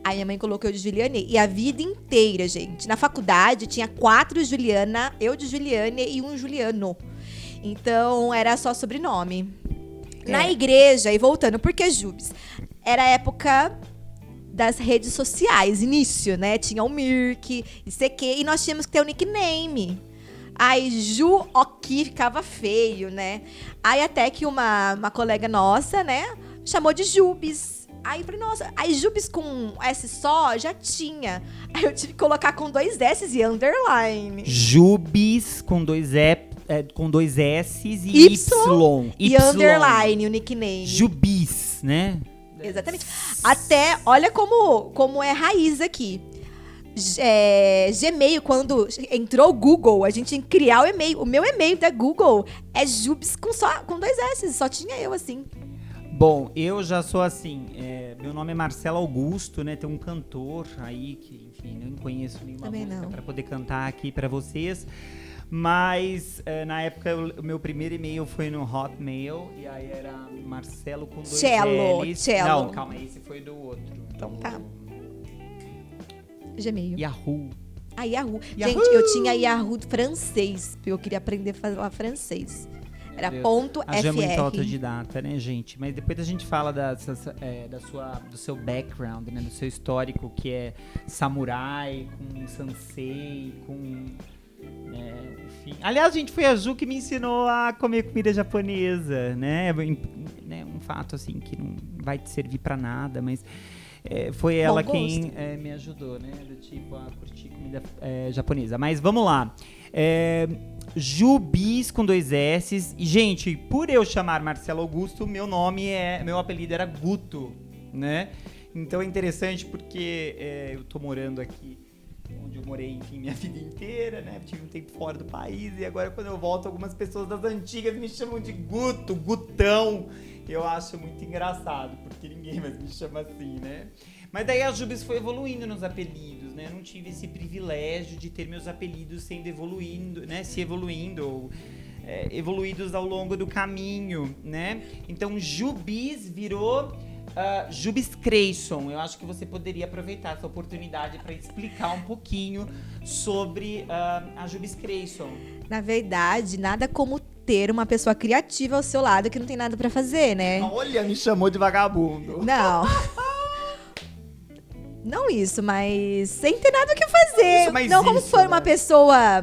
Aí minha mãe colocou eu de Juliane. E a vida inteira, gente. Na faculdade tinha 4 Juliana, eu de Juliane e um Juliano. Então era só sobrenome. Na igreja, e voltando, por que Jubes? Era a época das redes sociais, início, né? Tinha o Mirk, ICQ, e nós tínhamos que ter um nickname. Aí, Ju Oki ficava feio, né? Aí, até que uma colega nossa, né? Chamou de Jubes. Aí, eu falei, nossa, aí Jubes com S só já tinha. Aí, eu tive que colocar com 2 S e underline. Jubes com 2 S's e Y. E underline, o nickname. Jubis, né? Exatamente. Até, olha como é raiz aqui. Gmail, quando entrou o Google, a gente ia criar o e-mail. O meu e-mail da Google é Jubes com 2 S, só tinha eu assim. Bom, eu já sou assim, meu nome é Marcelo Augusto, né? Tem um cantor aí que, enfim, não conheço nenhuma música para poder cantar aqui para vocês. Mas, na época, o meu primeiro e-mail foi no Hotmail, e aí era Marcelo com 2 L's. Não, calma, esse foi do outro. Então tá. Gmail. Yahoo. Yahoo. Gente, eu tinha Yahoo francês, porque eu queria aprender a falar francês. Era .fr. A Ju é muito autodidata, né, gente? Mas depois a gente fala do seu background, né? Do seu histórico, que é samurai, com sansei, com... enfim. Aliás, gente, foi a Ju que me ensinou a comer comida japonesa, né? Um fato, assim, que não vai te servir pra nada, mas... foi ela quem me ajudou, né? Do tipo, a curtir comida japonesa. Mas vamos lá. Jubis com 2 S's. E, gente, por eu chamar Marcelo Augusto, meu apelido era Guto, né? Então é interessante porque eu tô morando aqui onde eu morei, enfim, minha vida inteira, né? Tive um tempo fora do país e agora quando eu volto, algumas pessoas das antigas me chamam de Guto, Gutão. Eu acho muito engraçado, porque ninguém mais me chama assim, né? Mas daí a Jubes foi evoluindo nos apelidos, né? Eu não tive esse privilégio de ter meus apelidos sendo evoluindo, né? Evoluídos ao longo do caminho, né? Então, Jubis virou Jubis Creyson. Eu acho que você poderia aproveitar essa oportunidade para explicar um pouquinho sobre a Jubis Creyson. Na verdade, nada como ter uma pessoa criativa ao seu lado que não tem nada pra fazer, né? Olha, me chamou de vagabundo. Não. Não isso, mas sem ter nada o que fazer. Não como se for uma pessoa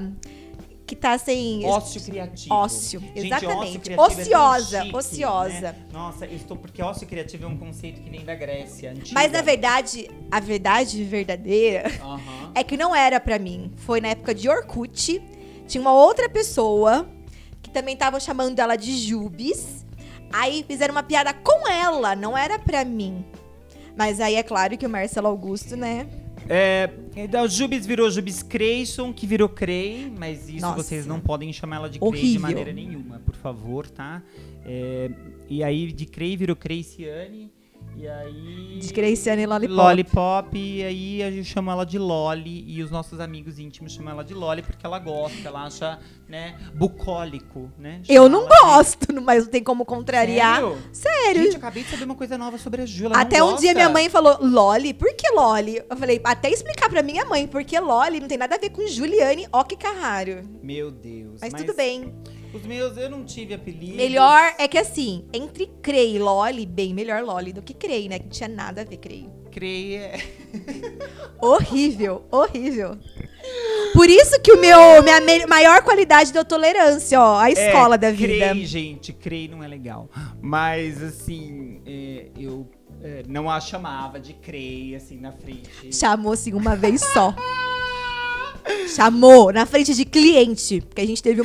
que tá sem... Ócio criativo. Ócio, gente, exatamente. Ócio ociosa, chique, ociosa. Né? Nossa, porque ócio criativo é um conceito que vem da Grécia antiga. Mas na verdade, a verdade verdadeira é que não era pra mim. Foi na época de Orkut. Tinha uma outra pessoa que também estavam chamando ela de Jubes. Aí fizeram uma piada com ela, não era pra mim. Mas aí é claro que o Marcelo Augusto, né? O Jubes virou Jubis Creyson, que virou Crey, mas isso vocês não podem chamar ela de Crey de maneira nenhuma, por favor, tá? E aí de Crey virou Creyciane, E aí... De Creyciane e Lollipop. Lollipop, e aí a gente chama ela de Loli, e os nossos amigos íntimos chamam ela de Loli porque ela gosta, ela acha, né, bucólico, né? Eu Chama não ela de- gosto, mas não tem como contrariar. Sério. Gente, eu acabei de saber uma coisa nova sobre a Ju, ela Até não um gosta. dia minha mãe falou, Loli? Por que Loli? Eu falei, até explicar pra minha mãe, porque Loli não tem nada a ver com Juliane Oki Carraro. Meu Deus. Mas tudo bem. Os meus, eu não tive apelido. Melhor é que assim, entre Crei e Loli, bem melhor Loli do que Crei, né? Que não tinha nada a ver Crei. Creia. Horrível, horrível. Por isso que minha maior qualidade de tolerância, ó, a escola da vida. Crei, gente, Crei não é legal. Mas, assim, eu não a chamava de Crei, assim, na frente. Chamou assim uma vez só. Chamou na frente de cliente, porque a gente teve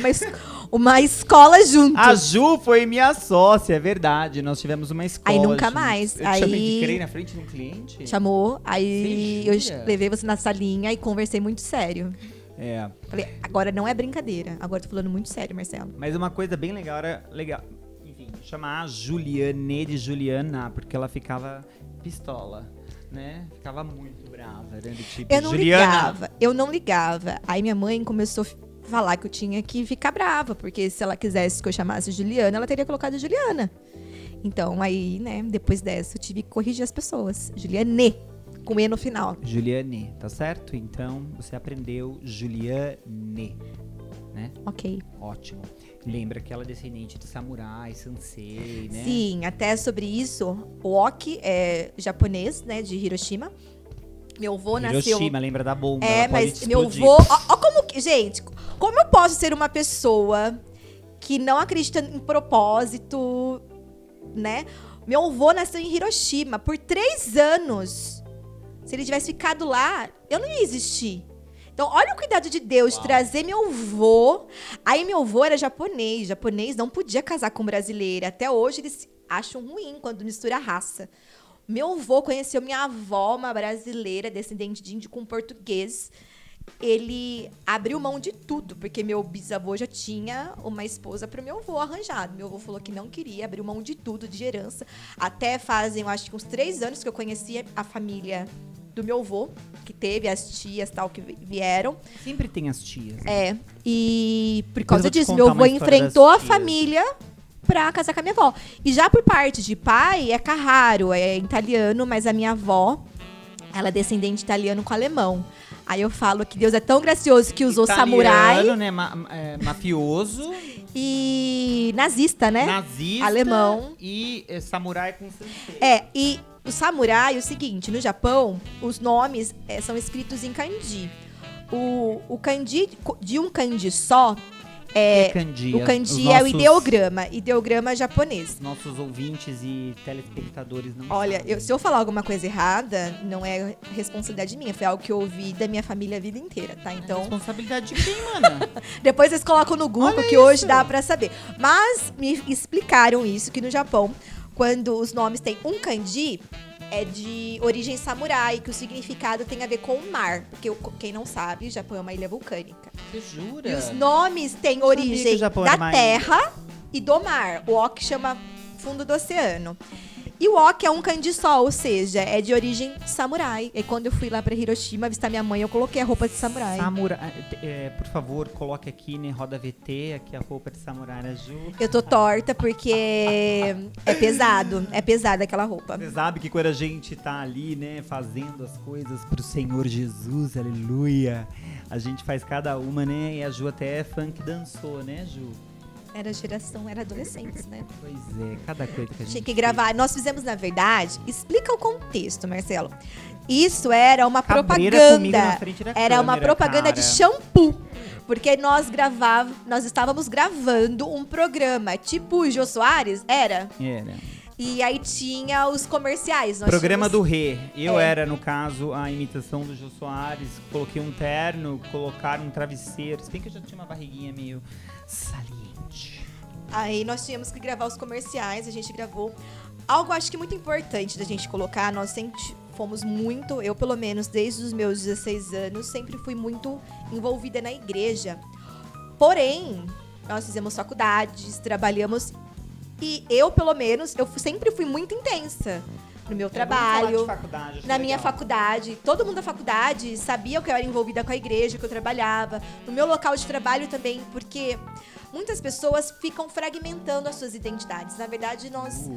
uma escola juntos. A Ju foi minha sócia, é verdade. Nós tivemos uma escola. Aí nunca juntos. mais. Eu te Aí- chamei de Crei na frente de um cliente? Chamou, aí Você jura? eu levei você na salinha e conversei muito sério. É. Falei, agora não é brincadeira, agora eu tô falando muito sério, Marcelo. Mas uma coisa bem legal era enfim, chamar a Juliane de Juliana, porque ela ficava pistola, né? Ficava muito brava, né? Do tipo, Eu não Juliana. ligava. Aí minha mãe começou a falar que eu tinha que ficar brava, porque se ela quisesse que eu chamasse Juliana, ela teria colocado Juliana. Então aí, né, depois dessa eu tive que corrigir as pessoas. Juliane, com E no final. Juliane, tá certo? Então você aprendeu Juliane, né? Ok. Ótimo. Lembra que ela é descendente de samurai, sansei, né? Sim, até sobre isso, o Oki é japonês, né, de Hiroshima. Meu avô nasceu... Hiroshima, lembra da bomba? É, ela pode mas te meu explodir. avô... Ó como que... Gente, como eu posso ser uma pessoa que não acredita em propósito, né? Meu avô nasceu em Hiroshima por 3 anos. Se ele tivesse ficado lá, eu não ia existir. Então, olha o cuidado de Deus de trazer meu avô. Aí, meu avô era japonês. Japonês não podia casar com brasileira. Até hoje, eles acham ruim quando mistura raça. Meu avô conheceu minha avó, uma brasileira, descendente de índio com português. Ele abriu mão de tudo, porque meu bisavô já tinha uma esposa para o meu avô arranjado. Meu avô falou que não queria, abriu mão de tudo, de herança. Até fazem, eu acho que uns 3 anos que eu conhecia a família do meu avô, que teve as tias tal que vieram. Sempre tem as tias. É, e por Depois eu causa vou te disso, contar meu uma avô história enfrentou das a tias. família pra casar com a minha avó. E já por parte de pai, é Carraro, é italiano, mas a minha avó, ela é descendente italiano com alemão. Aí eu falo que Deus é tão gracioso que usou samurai Italiano, né? Mafioso, e nazista, né? nazista. Alemão. E samurai com sensei. E o samurai, é o seguinte, no Japão, os nomes são escritos em kanji. O kanji, de um kanji só, Kanji. o kanji Os é o nossos- ideograma japonês. Nossos ouvintes e telespectadores não Olha, sabem. se eu falar alguma coisa errada, não é responsabilidade minha, foi algo que eu ouvi da minha família a vida inteira, tá? Então, Responsabilidade de quem, mana? depois vocês colocam no Google, Olha que hoje isso. dá pra saber. Mas me explicaram isso, que no Japão, quando os nomes têm um kanji, é de origem samurai, que o significado tem a ver com o mar. Porque quem não sabe, o Japão é uma ilha vulcânica. Você jura? E os nomes têm sabia que origem o Japão era da uma terra e do mar. O Oki chama fundo do oceano. E o Oki é um kanji só, ou seja, é de origem samurai. E quando eu fui lá pra Hiroshima visitar minha mãe, eu coloquei a roupa de samurai. Por favor, coloque aqui, né, roda VT, aqui a roupa de samurai da Ju. Eu tô torta porque é pesada aquela roupa. Você sabe que quando a gente tá ali, né, fazendo as coisas pro Senhor Jesus, aleluia, a gente faz cada uma, né, e a Ju até funk dançou, né, Ju? Era adolescentes, né? Pois é, cada coisa que a gente Tinha que gravar. Nós fizemos, na verdade, explica o contexto, Marcelo. Isso era uma Cabreira comigo na propaganda. frente da Era uma câmera, propaganda cara. de shampoo. Porque nós estávamos gravando um programa, tipo o Jô Soares, era? Era. E aí tinha os comerciais. Programa do tínhamos- Rê. Eu É. era, no caso, a imitação do Jô Soares. Coloquei um terno, colocaram um travesseiro. Se bem que eu já tinha uma barriguinha meio saliente. Aí nós tínhamos que gravar os comerciais, a gente gravou. Algo acho que muito importante da gente colocar, nós sempre fomos muito, eu pelo menos desde os meus 16 anos, sempre fui muito envolvida na igreja. Porém, nós fizemos faculdades, trabalhamos e eu pelo menos, sempre fui muito intensa. no meu Vamos trabalho, falar de faculdade, acho na minha legal. faculdade. Todo mundo da faculdade sabia que eu era envolvida com a igreja, que eu trabalhava. No meu local de trabalho também, porque muitas pessoas ficam fragmentando as suas identidades. Na verdade, nós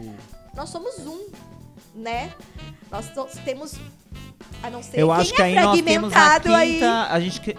somos um, né? Nós temos, a não ser Eu quem acho que é aí nós temos a fragmentado quinta... aí. A gente...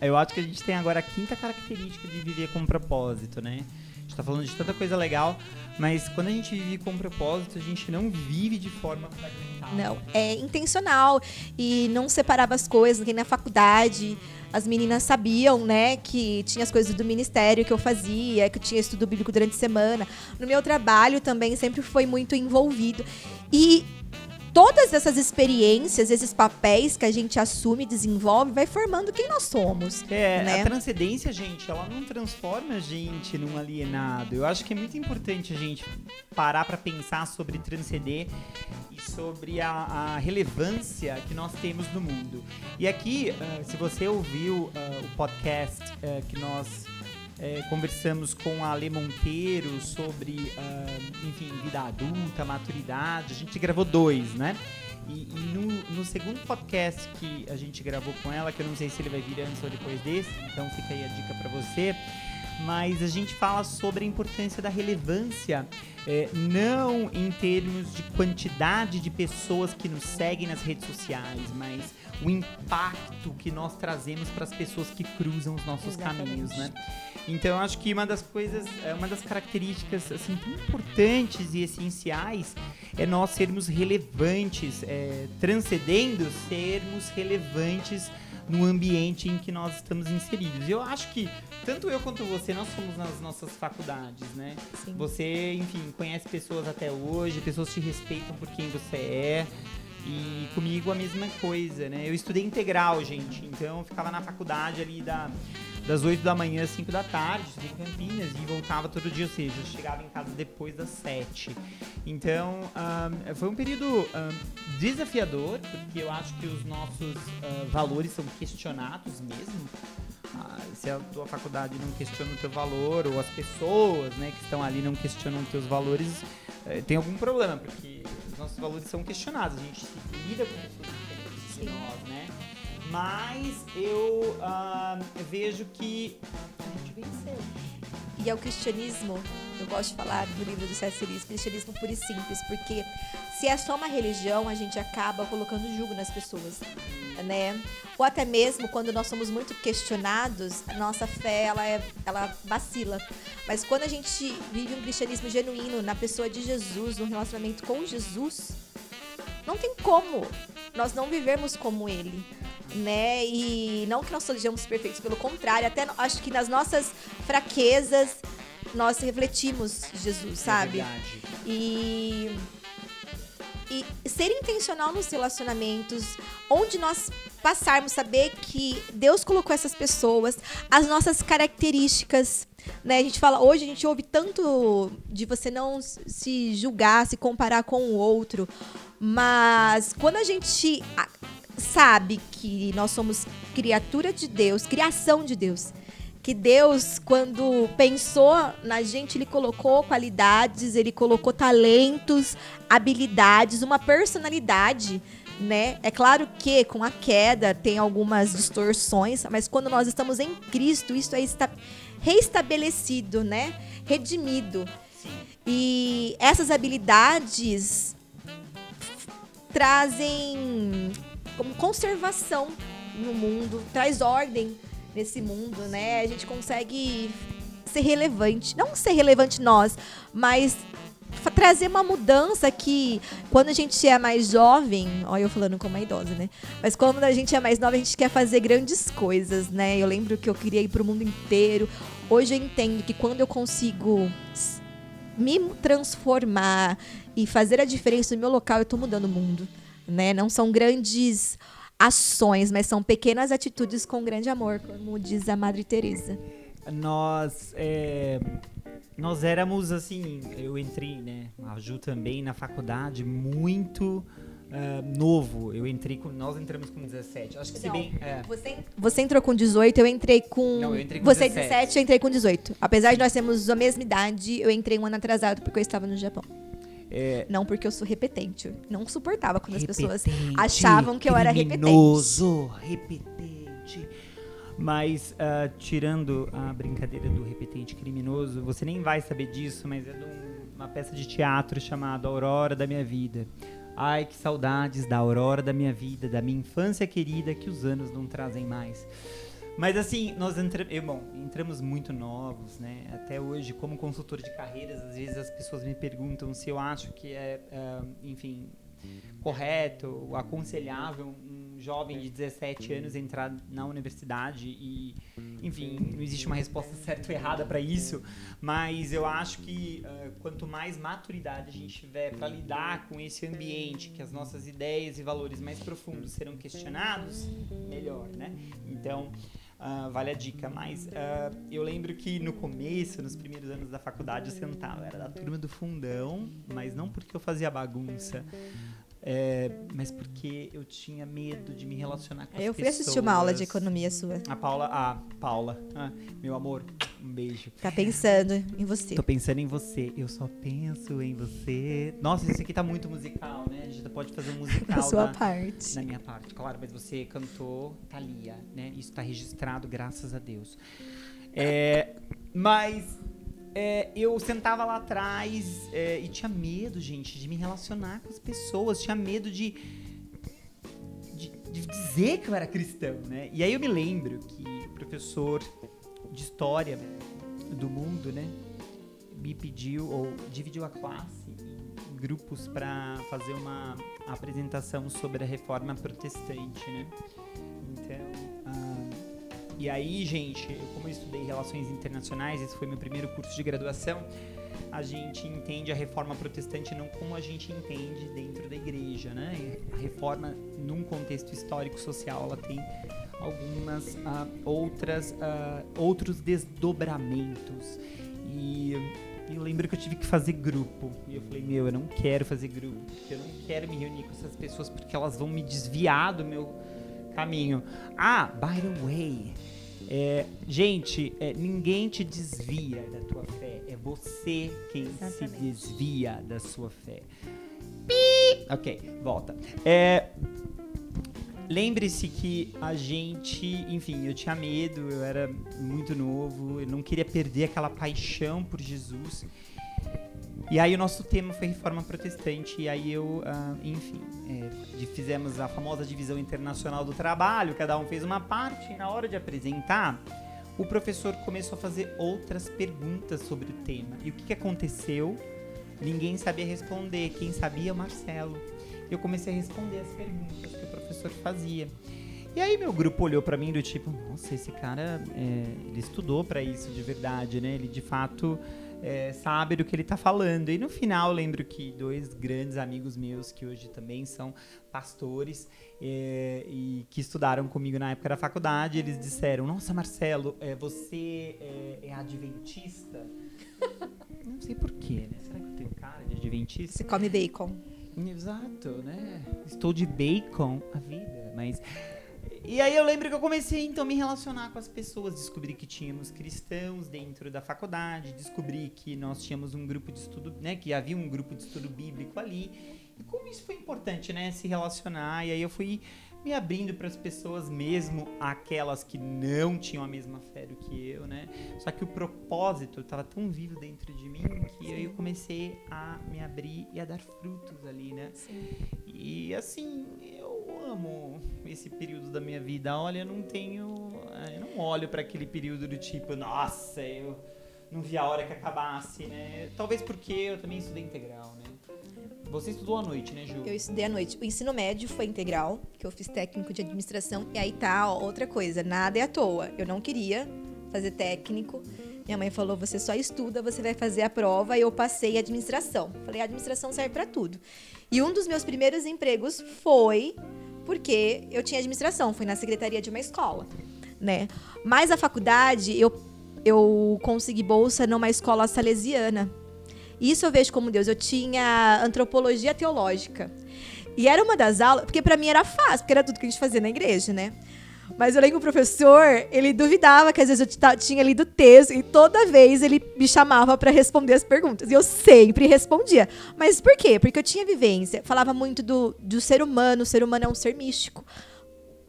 Eu acho que a gente tem agora a quinta característica de viver com propósito, né? A gente tá falando de tanta coisa legal, mas quando a gente vive com propósito, a gente não vive de forma fragmentada. Não, é intencional e não separava as coisas. Que na faculdade as meninas sabiam, né, que tinha as coisas do ministério que eu fazia, que eu tinha estudo bíblico durante a semana. No meu trabalho também sempre foi muito envolvido. E todas essas experiências, esses papéis que a gente assume e desenvolve, vai formando quem nós somos. Né? A transcendência, gente, ela não transforma a gente num alienado. Eu acho que é muito importante a gente parar para pensar sobre transcender e sobre a relevância que nós temos no mundo. E aqui, se você ouviu o podcast que nós conversamos com a Ale Monteiro sobre, enfim, vida adulta, maturidade. A gente gravou 2, né? E no segundo podcast que a gente gravou com ela, que eu não sei se ele vai vir antes ou depois desse, então fica aí a dica pra você, mas a gente fala sobre a importância da relevância, não em termos de quantidade de pessoas que nos seguem nas redes sociais, mas o impacto que nós trazemos para as pessoas que cruzam os nossos caminhos, né? Então, eu acho que uma das características assim, tão importantes e essenciais é nós sermos relevantes, transcendendo, sermos relevantes no ambiente em que nós estamos inseridos. E eu acho que tanto eu quanto você, nós somos nas nossas faculdades, né? Sim. Você, enfim, conhece pessoas até hoje, pessoas te respeitam por quem você é. E comigo a mesma coisa, né? Eu estudei integral, gente, então eu ficava na faculdade ali das 8 da manhã às 5 da tarde, estudei em Campinas e voltava todo dia, ou seja, eu chegava em casa depois das 7. Então, foi um período desafiador, porque eu acho que os nossos valores são questionados mesmo. Se a tua faculdade não questiona o teu valor, ou as pessoas, né, que estão ali não questionam os teus valores, tem algum problema, porque os nossos valores são questionados, a gente lida com pessoas diferentes de nós, né? Mas eu vejo que a gente venceu. E é o cristianismo, eu gosto de falar do livro do C.S. Lewis, cristianismo puro e simples, porque se é só uma religião, a gente acaba colocando julgo nas pessoas, né? Ou até mesmo quando nós somos muito questionados, a nossa fé, ela vacila. Mas quando a gente vive um cristianismo genuíno na pessoa de Jesus, no relacionamento com Jesus, não tem como nós não vivermos como Ele, né? E não que nós sejamos perfeitos, pelo contrário, até acho que nas nossas fraquezas nós refletimos Jesus, sabe? É verdade. E ser intencional nos relacionamentos, onde nós passarmos, saber que Deus colocou essas pessoas, as nossas características, né? Hoje a gente ouve tanto de você não se julgar, se comparar com o outro, mas quando a gente sabe que nós somos criatura de Deus, criação de Deus, que Deus, quando pensou na gente, Ele colocou qualidades, Ele colocou talentos, habilidades, uma personalidade, né? É claro que com a queda tem algumas distorções, mas quando nós estamos em Cristo, isso aí está reestabelecido, né? Redimido. Sim. E essas habilidades trazem como conservação no mundo, traz ordem nesse mundo, né? A gente consegue ser relevante. Não ser relevante nós, mas trazer uma mudança que, quando a gente é mais jovem, olha eu falando como uma idosa, né? Mas quando a gente é mais nova, a gente quer fazer grandes coisas, né? Eu lembro que eu queria ir pro mundo inteiro. Hoje eu entendo que quando eu consigo me transformar e fazer a diferença no meu local, eu tô mudando o mundo, né? Não são grandes ações, mas são pequenas atitudes com grande amor, como diz a Madre Teresa. Nós éramos assim, eu entrei, né, a Ju também, na faculdade muito novo. Nós entramos com 17. Acho que se bem... Você entrou com 18, eu entrei com... Não, eu entrei com você 17. 17, eu entrei com 18. Apesar de nós termos a mesma idade, eu entrei um ano atrasado porque eu estava no Japão. Não porque eu sou repetente. Não suportava quando as pessoas achavam que eu era repetente. Repetente. Mas, tirando a brincadeira do repetente criminoso, você nem vai saber disso, mas é de uma peça de teatro chamada Aurora da Minha Vida. Ai, que saudades da aurora da minha vida, da minha infância querida, que os anos não trazem mais. Mas assim, nós entramos muito novos, né? Até hoje, como consultor de carreiras, às vezes as pessoas me perguntam se eu acho que enfim, correto, aconselhável um jovem de 17 anos entrar na universidade e, enfim, não existe uma resposta certa ou errada para isso, mas eu acho que quanto mais maturidade a gente tiver para lidar com esse ambiente, que as nossas ideias e valores mais profundos serão questionados, melhor, né? Então, vale a dica, mas eu lembro que no começo, nos primeiros anos da faculdade, eu sentava, era da turma do fundão, mas não porque eu fazia bagunça, mas porque eu tinha medo de me relacionar com as pessoas. Eu fui assistir uma aula de economia sua. A Paula, meu amor, um beijo. Tá pensando em você. Tô pensando em você, eu só penso em você. Nossa, isso aqui tá muito musical, né? A gente pode fazer um musical na sua parte. Na minha parte, claro, mas você cantou Thalia, né? Isso tá registrado, graças a Deus. Mas eu sentava lá atrás e tinha medo, gente, de me relacionar com as pessoas. Tinha medo de dizer que eu era cristão, né? E aí eu me lembro que o professor de história do mundo, né, me pediu, ou dividiu a classe em grupos para fazer uma apresentação sobre a reforma protestante, né? Então, e aí, gente, como eu estudei Relações Internacionais, esse foi meu primeiro curso de graduação, a gente entende a reforma protestante não como a gente entende dentro da igreja, né? A reforma, num contexto histórico-social, ela tem algumas outros desdobramentos. E eu lembro que eu tive que fazer grupo. E eu falei, eu não quero fazer grupo, porque eu não quero me reunir com essas pessoas, porque elas vão me desviar do meu caminho. By the way, gente, ninguém te desvia da tua fé. É você quem se desvia da sua fé. Ok, volta. Lembre-se que a gente, enfim, eu tinha medo, eu era muito novo, eu não queria perder aquela paixão por Jesus. E aí o nosso tema foi Reforma Protestante, e aí fizemos a famosa divisão internacional do trabalho, cada um fez uma parte, e na hora de apresentar, o professor começou a fazer outras perguntas sobre o tema. E o que aconteceu? Ninguém sabia responder, quem sabia, o Marcelo. Eu comecei a responder as perguntas que o professor fazia. E aí meu grupo olhou pra mim do tipo, nossa, esse cara, ele estudou pra isso de verdade, né? Ele de fato sabe do que ele tá falando. E no final eu lembro que 2 grandes amigos meus, que hoje também são pastores e que estudaram comigo na época da faculdade, eles disseram, nossa, Marcelo, você é adventista? Não sei porquê, né? Será que eu tenho cara de adventista? Você come bacon. Exato, né? Estou de bacon a vida, mas... E aí eu lembro que eu comecei, então, a me relacionar com as pessoas, descobri que tínhamos cristãos dentro da faculdade, descobri que nós tínhamos um grupo de estudo, né, que havia um grupo de estudo bíblico ali, e como isso foi importante, né, se relacionar, e aí eu fui me abrindo para as pessoas, mesmo aquelas que não tinham a mesma fé do que eu, né, só que o propósito estava tão vivo dentro de mim, que aí eu comecei a me abrir e a dar frutos ali, né. Sim. E assim, eu amo esse período da minha vida. Olha, eu não olho para aquele período do tipo, nossa, eu não vi a hora que acabasse, né? Talvez porque eu também estudei integral, né? Você estudou à noite, né, Ju? Eu estudei à noite. O ensino médio foi integral, que eu fiz técnico de administração. E aí tá, outra coisa, nada é à toa. Eu não queria fazer técnico. Minha mãe falou, você só estuda, você vai fazer a prova. E eu passei administração. Falei, a administração serve pra tudo. E um dos meus primeiros empregos foi porque eu tinha administração. Foi na secretaria de uma escola, né? Mas a faculdade, eu consegui bolsa numa escola salesiana. Isso eu vejo como Deus. Eu tinha antropologia teológica. E era uma das aulas, porque pra mim era fácil, porque era tudo que a gente fazia na igreja, né? Mas eu lembro que o professor, ele duvidava que às vezes eu tinha lido o texto e toda vez ele me chamava para responder as perguntas. E eu sempre respondia. Mas por quê? Porque eu tinha vivência. Falava muito do ser humano. O ser humano é um ser místico.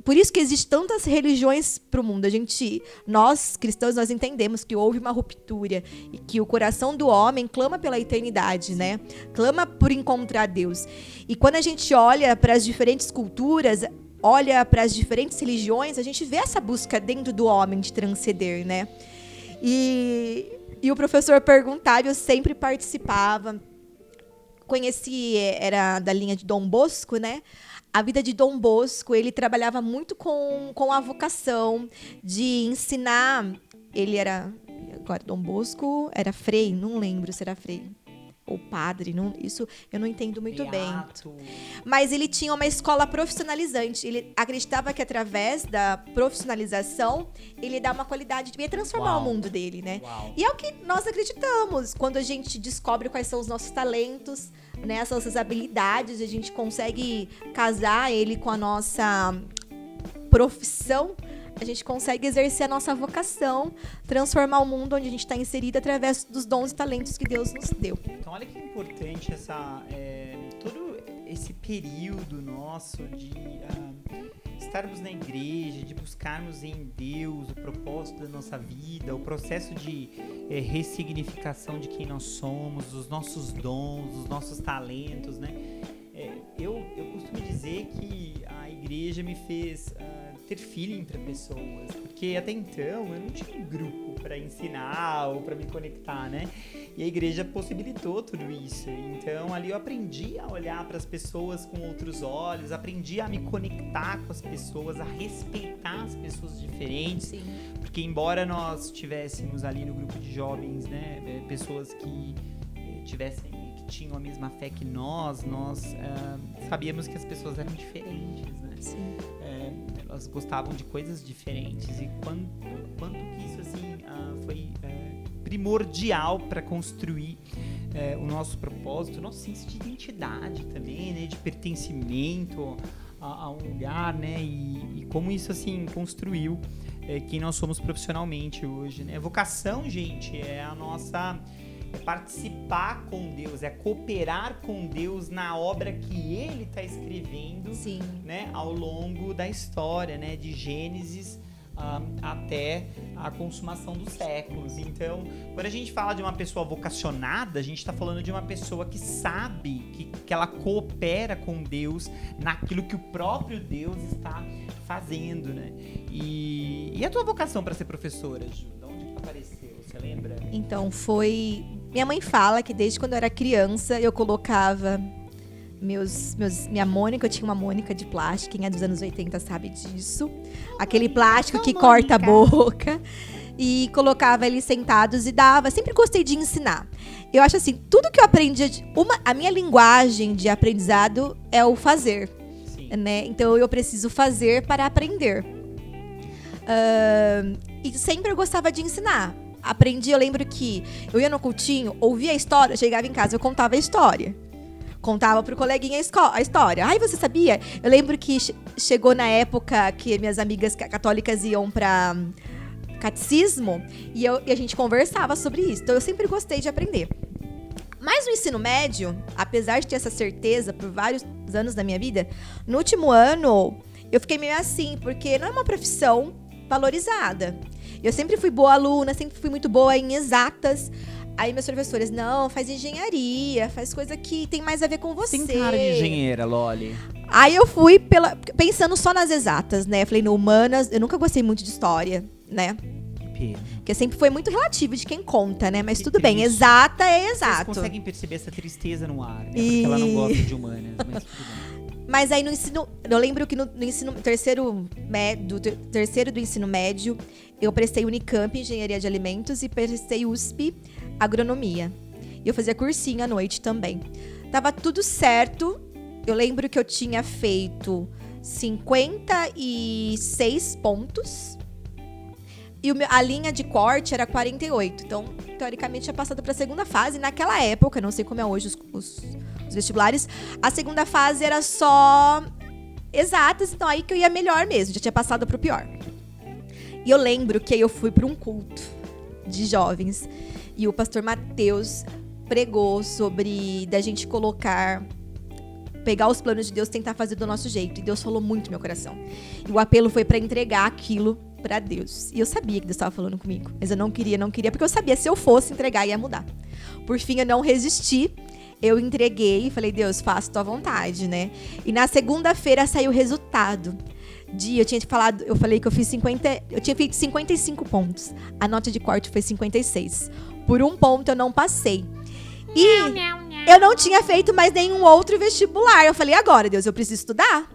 Por isso que existem tantas religiões para o mundo. Nós, cristãos, nós entendemos que houve uma ruptura e que o coração do homem clama pela eternidade, né? Clama por encontrar Deus. E quando a gente olha para as diferentes culturas, olha para as diferentes religiões, a gente vê essa busca dentro do homem de transcender, né? E o professor perguntava, eu sempre participava. Conheci, era da linha de Dom Bosco, né? A vida de Dom Bosco, ele trabalhava muito com a vocação de ensinar. Ele era, agora Dom Bosco era frei, não lembro se era frei ou padre, isso eu não entendo muito bem. Mas ele tinha uma escola profissionalizante. Ele acreditava que através da profissionalização ele dá uma qualidade, ia transformar o mundo dele, né? E é o que nós acreditamos. Quando a gente descobre quais são os nossos talentos, né, as nossas habilidades, a gente consegue casar ele com a nossa profissão, a gente consegue exercer a nossa vocação, transformar o mundo onde a gente está inserido através dos dons e talentos que Deus nos deu. Então, olha que importante todo esse período nosso de estarmos na igreja, de buscarmos em Deus o propósito da nossa vida, o processo de ressignificação de quem nós somos, dos nossos dons, dos nossos talentos, né? Eu costumo dizer que a igreja me fez ter feeling para pessoas, porque até então eu não tinha um grupo para ensinar ou para me conectar, né? E a igreja possibilitou tudo isso. Então ali eu aprendi a olhar para as pessoas com outros olhos, aprendi a me conectar com as pessoas, a respeitar as pessoas diferentes. Sim. Porque embora nós tivéssemos ali no grupo de jovens, né, pessoas que tinham a mesma fé que nós sabíamos que as pessoas eram diferentes, né? Sim. Elas gostavam de coisas diferentes e quanto que isso assim foi primordial para construir o nosso propósito, o nosso senso de identidade também, né? De pertencimento a um lugar, né? E como isso assim construiu quem nós somos profissionalmente hoje, né? Vocação, gente, é a nossa... participar com Deus, cooperar com Deus na obra que Ele está escrevendo, Sim. Né, ao longo da história, né, de Gênesis até a consumação dos séculos. Então, quando a gente fala de uma pessoa vocacionada, a gente está falando de uma pessoa que sabe que ela coopera com Deus naquilo que o próprio Deus está fazendo, né? E a tua vocação para ser professora, Ju? De onde que apareceu? Você lembra? Então, minha mãe fala que desde quando eu era criança, eu colocava minha Mônica, eu tinha uma Mônica de plástico, quem é dos anos 80 sabe disso. Aquele plástico que corta a boca. E colocava eles sentados e dava. Sempre gostei de ensinar. Eu acho assim, tudo que eu aprendi, a minha linguagem de aprendizado é o fazer. Sim. Né? Então, eu preciso fazer para aprender. E sempre eu gostava de ensinar. Aprendi, eu lembro que eu ia no cultinho, ouvia a história, chegava em casa, eu contava a história. Contava pro coleguinha a história. Ai, você sabia? Eu lembro que chegou na época que minhas amigas católicas iam pra catecismo e a gente conversava sobre isso. Então, eu sempre gostei de aprender. Mas no ensino médio, apesar de ter essa certeza por vários anos da minha vida, no último ano, eu fiquei meio assim, porque não é uma profissão valorizada. Eu sempre fui boa aluna, sempre fui muito boa em exatas. Aí meus professores, não, faz engenharia, faz coisa que tem mais a ver com você. Tem cara de engenheira, Loli. Aí eu fui pensando só nas exatas, né? Falei, no humanas, eu nunca gostei muito de história, né? Que pena. Porque sempre foi muito relativo de quem conta, né? Mas Que tudo bem, triste. exata é exato. Vocês conseguem perceber essa tristeza no ar, né? Porque ela não gosta de humanas, mas tudo bem. Mas aí no ensino, eu lembro que no ensino terceiro do ensino médio, eu prestei Unicamp, Engenharia de Alimentos, e prestei USP, Agronomia. E eu fazia cursinho à noite também. Tava tudo certo. Eu lembro que eu tinha feito 56 pontos. E a linha de corte era 48. Então, teoricamente, tinha passado para a segunda fase. Naquela época, não sei como é hoje os vestibulares, a segunda fase era só exatas, então aí que eu ia melhor mesmo, já tinha passado pro pior. E eu lembro que aí eu fui para um culto de jovens e o pastor Mateus pregou sobre da gente pegar os planos de Deus e tentar fazer do nosso jeito. E Deus falou muito no meu coração. E o apelo foi para entregar aquilo para Deus. E eu sabia que Deus estava falando comigo, mas eu não queria, porque eu sabia se eu fosse entregar ia mudar. Por fim, eu não resisti. Eu entreguei e falei, Deus, faça tua vontade, né? E na segunda-feira saiu o resultado. Eu falei que eu tinha feito 55 pontos. A nota de corte foi 56. Por um ponto eu não passei. E eu não tinha feito mais nenhum outro vestibular. Eu falei, agora, Deus, eu preciso estudar.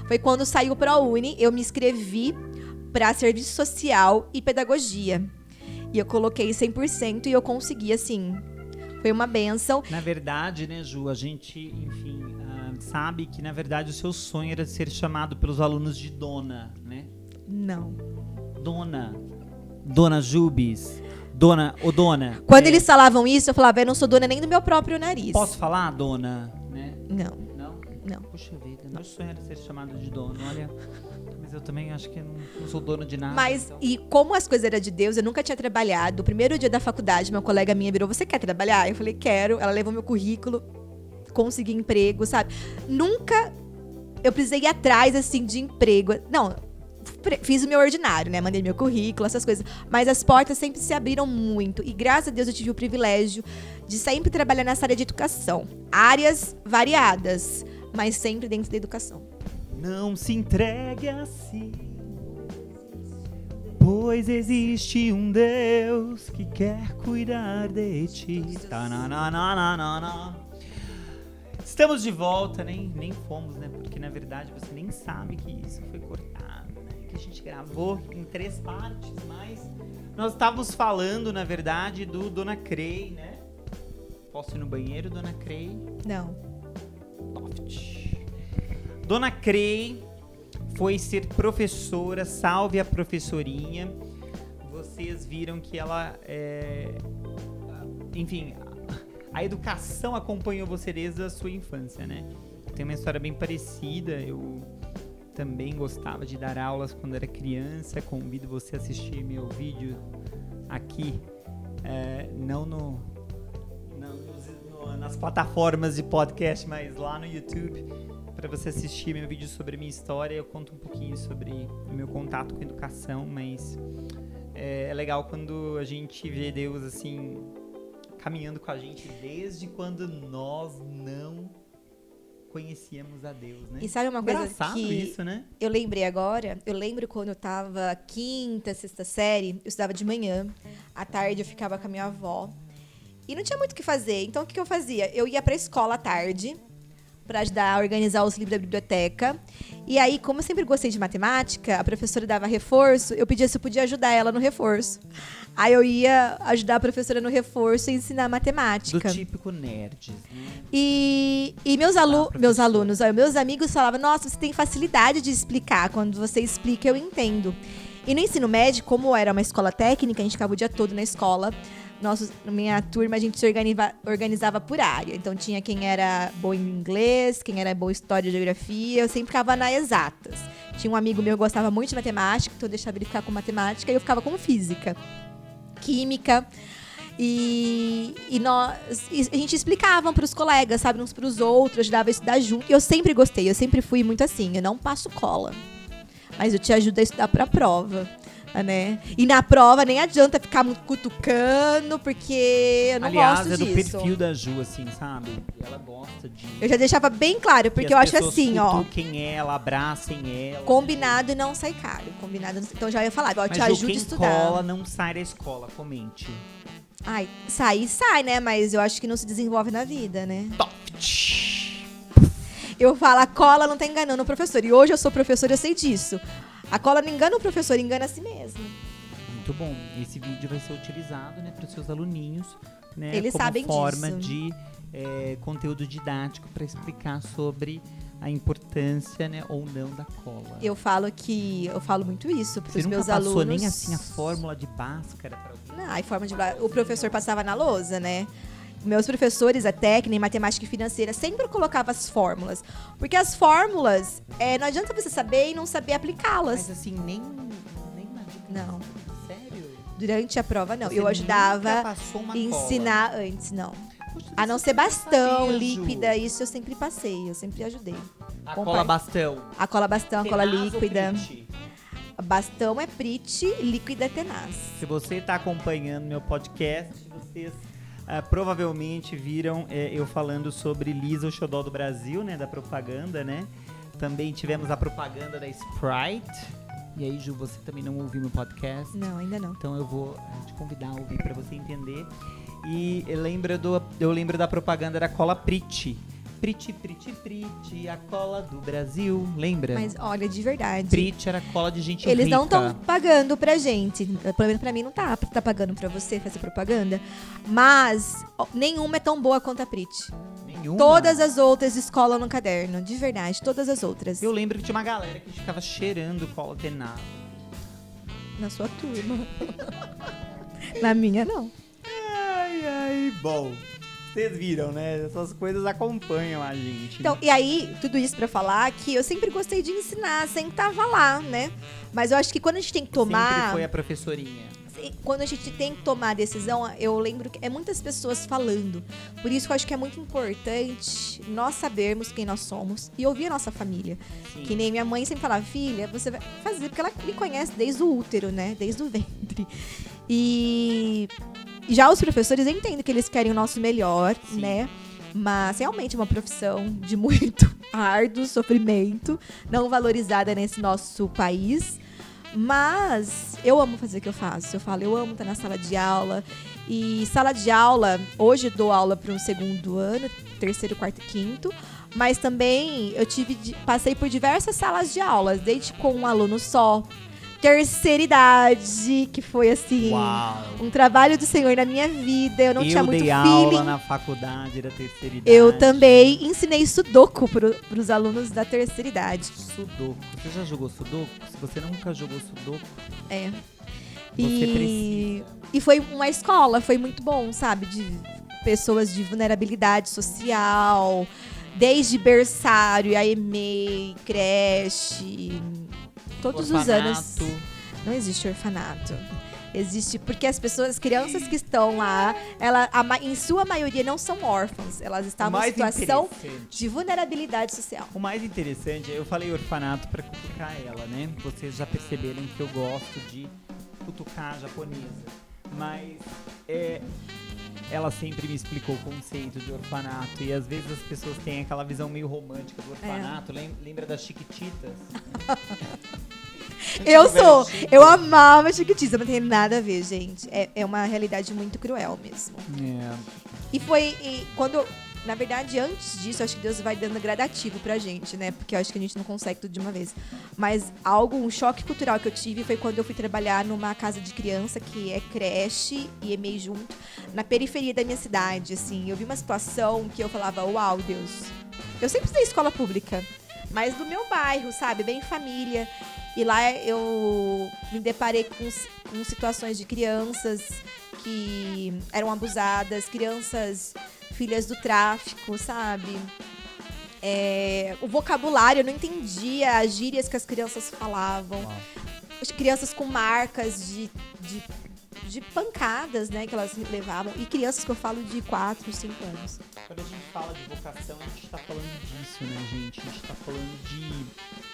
Foi quando saiu o ProUni, eu me inscrevi para serviço social e pedagogia. E eu coloquei 100% e eu consegui, assim. Foi uma bênção. Na verdade, né, Ju, a gente, enfim, sabe que, na verdade, o seu sonho era ser chamado pelos alunos de Dona, né? Não. Dona Jubes. Dona. Quando eles falavam isso, eu falava, eu não sou dona nem do meu próprio nariz. Posso falar, dona? Né? Não. Não? Puxa vida, meu sonho era ser chamado de dona, olha. Mas eu também acho que não sou dona de nada. Mas, então. e como as coisas eram de Deus, eu nunca tinha trabalhado. O primeiro dia da faculdade, meu colega minha virou, você quer trabalhar? Eu falei, quero. Ela levou meu currículo, consegui emprego, sabe? Nunca eu precisei ir atrás, assim, de emprego. Não, fiz o meu ordinário, né? Mandei meu currículo, essas coisas. Mas as portas sempre se abriram muito. E graças a Deus eu tive o privilégio de sempre trabalhar nessa área de educação. Áreas variadas, mas sempre dentro da educação. Não se entregue assim, pois existe um Deus que quer cuidar de ti. Estamos de volta, nem fomos, né? Porque na verdade você nem sabe que isso foi cortado, né? Que a gente gravou em 3 partes, mas nós estávamos falando, na verdade, do Dona Crei, né? Posso ir no banheiro, Dona Crei? Não. Dona Crei foi ser professora, salve a professorinha. Vocês viram que ela, enfim, a educação acompanhou você desde a sua infância, né? Tem uma história bem parecida, eu também gostava de dar aulas quando era criança. Convido você a assistir meu vídeo aqui, não nas plataformas de podcast, mas lá no YouTube, para você assistir meu vídeo sobre a minha história. Eu conto um pouquinho sobre o meu contato com a educação, mas é legal quando a gente vê Deus assim caminhando com a gente desde quando nós não conhecíamos a Deus, né? E sabe uma coisa engraçado que isso, né? Eu lembrei agora? Eu lembro quando eu tava 5ª, 6ª série, eu estudava de manhã, à tarde eu ficava com a minha avó. E não tinha muito o que fazer, então o que eu fazia? Eu ia pra escola à tarde, para ajudar a organizar os livros da biblioteca. E aí, como eu sempre gostei de matemática, a professora dava reforço, eu pedia se eu podia ajudar ela no reforço. Aí eu ia ajudar a professora no reforço e ensinar matemática. Do típico nerds, né? E meus alunos, meus amigos falavam, nossa, você tem facilidade de explicar. Quando você explica, eu entendo. E no ensino médio, como era uma escola técnica, a gente ficava o dia todo na escola. Na minha turma, a gente se organizava por área. Então, tinha quem era bom em inglês, quem era bom em história e geografia. Eu sempre ficava na exatas. Tinha um amigo meu que gostava muito de matemática, então eu deixava ele ficar com matemática e eu ficava com física, química. E a gente explicava para os colegas, sabe, uns para os outros, ajudava a estudar junto. E eu sempre gostei, eu sempre fui muito assim. Eu não passo cola, mas eu te ajudo a estudar para a prova. Né? E na prova nem adianta ficar muito cutucando, porque eu não gosto disso. Aliás, é do perfil da Ju, assim, sabe? Ela gosta de... Eu já deixava bem claro, porque eu acho assim, ó... cutuquem ela, abracem ela. Combinado e não sai caro. Combinado, então já ia falar, ó, te ajudo a estudar. Mas quem cola não sai da escola, comente. Ai, sai, né? Mas eu acho que não se desenvolve na vida, né? Top! Eu falo, a cola não tá enganando o professor. E hoje eu sou professora, eu sei disso. A cola não engana o professor, engana a si mesmo. Muito bom. Esse vídeo vai ser utilizado, né, para os seus aluninhos, né, eles como sabem forma disso. de conteúdo didático para explicar sobre a importância, né, ou não da cola. Eu falo muito isso para os meus alunos. Você nunca passou nem assim a fórmula de Bhaskara para alguém? Não, o professor passava na lousa, né? meus professores até, que nem matemática e financeira, sempre colocavam as fórmulas. Porque as fórmulas, não adianta você saber e não saber aplicá-las. Mas assim, nem na dica. Não. Sério? Durante a prova, não. Você Eu ajudava nunca passou uma a ensinar antes, não. Poxa, A não você ser tem bastão, saber, Ju. líquida, isso eu sempre passei, eu sempre ajudei. A cola bastão. A cola bastão, a cola Tenaz ou líquida. Prit? Bastão é Prit, líquida é tenaz. Se você está acompanhando meu podcast, vocês provavelmente viram eu falando sobre Lisa, o xodó do Brasil, né, da propaganda, né? Também tivemos a propaganda da Sprite. E aí, Ju, você também não ouviu meu podcast? Não, ainda não. Então eu vou te convidar a ouvir para você entender. E eu lembro da propaganda da cola Prit. Prit, Prit, Prit, a cola do Brasil. Lembra? Mas olha, de verdade. Prit era cola de gente Eles rica. não estão pagando pra gente. Pelo menos pra mim não tá pagando pra você fazer propaganda. Mas nenhuma é tão boa quanto a Prit. Nenhuma? Todas as outras escolam no caderno. De verdade, todas as outras. Eu lembro que tinha uma galera que ficava cheirando cola tenaz. Na sua turma. Na minha, não. Ai, bom. Vocês viram, né? Essas coisas acompanham a gente. Então, e aí, tudo isso pra falar que eu sempre gostei de ensinar, sempre tava lá, né? Mas eu acho que quando a gente tem que tomar... Sempre foi a professorinha. Quando a gente tem que tomar a decisão, eu lembro que é muitas pessoas falando. Por isso que eu acho que é muito importante nós sabermos quem nós somos e ouvir a nossa família. Sim. Que nem minha mãe sempre falava, filha, você vai fazer, porque ela me conhece desde o útero, né? Desde o ventre. E já os professores, eu entendo que eles querem o nosso melhor, Sim. né? Mas realmente é uma profissão de muito árduo sofrimento, não valorizada nesse nosso país. Mas eu amo fazer o que eu faço. Eu amo estar na sala de aula. E sala de aula, hoje eu dou aula para um segundo ano, terceiro, quarto e quinto. Mas também eu passei por diversas salas de aulas, desde com um aluno só, terceira idade, que foi assim, Uau. um trabalho do Senhor na minha vida. Eu não tinha muito dei feeling. aula na faculdade da terceira idade. Eu também ensinei sudoku pros alunos da terceira idade. Sudoku. Você já jogou Sudoku? Se você nunca jogou Sudoku, É. você precisa. E foi uma escola, foi muito bom, sabe? De pessoas de vulnerabilidade social, desde berçário, a EMEI, creche, todos os anos. Não existe orfanato. Existe porque as crianças que estão lá, em sua maioria não são órfãos. Elas estavam em situação de vulnerabilidade social. O mais interessante, eu falei orfanato pra cutucar ela, né? Vocês já perceberam que eu gosto de cutucar a japonesa. Mas ela sempre me explicou o conceito de orfanato. E às vezes as pessoas têm aquela visão meio romântica do orfanato. Lembra das Chiquititas? Eu amava Chiquititas, mas não tem nada a ver, gente. É uma realidade muito cruel mesmo. E quando, na verdade, antes disso, acho que Deus vai dando gradativo pra gente, né? Porque eu acho que a gente não consegue tudo de uma vez. Mas um choque cultural que eu tive foi quando eu fui trabalhar numa casa de criança, que é creche e EMEI junto, na periferia da minha cidade, assim. Eu vi uma situação que eu falava, uau, Deus. Eu sempre estudei escola pública, mas do meu bairro, sabe? Bem família. E lá eu me deparei com situações de crianças que eram abusadas, crianças filhas do tráfico, sabe? O vocabulário, eu não entendia as gírias que as crianças falavam. Uau. Crianças com marcas de pancadas, né, que elas levavam. E crianças que eu falo de 4, 5 anos. Quando a gente fala de vocação, a gente tá falando disso, né, gente? A gente tá falando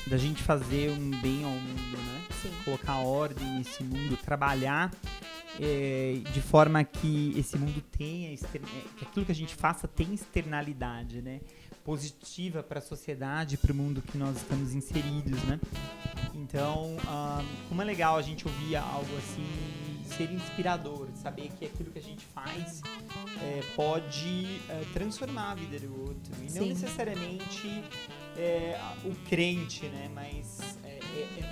da gente fazer um bem ao mundo, né? Sim. Colocar ordem nesse mundo, trabalhar de forma que esse mundo tenha, que aquilo que a gente faça tenha externalidade, né? Positiva para a sociedade, para o mundo que nós estamos inseridos, né? Então, como é legal a gente ouvir algo assim, ser inspirador, saber que aquilo que a gente faz pode transformar a vida do outro. E não necessariamente o crente, né? Mas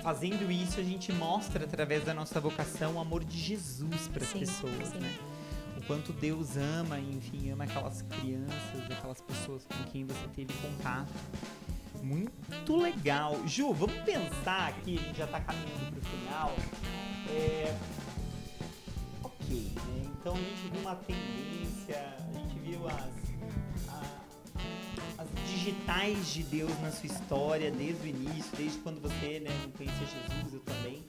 fazendo isso, a gente mostra, através da nossa vocação, o amor de Jesus para as pessoas, né? O quanto Deus ama, enfim, ama aquelas crianças, aquelas pessoas com quem você teve contato. Muito legal. Ju, vamos pensar aqui, a gente já tá caminhando pro final. Ok, ok, né? Então a gente viu uma tendência, a gente viu as digitais de Deus na sua história desde o início, desde quando você, né, não conhecia Jesus, eu também.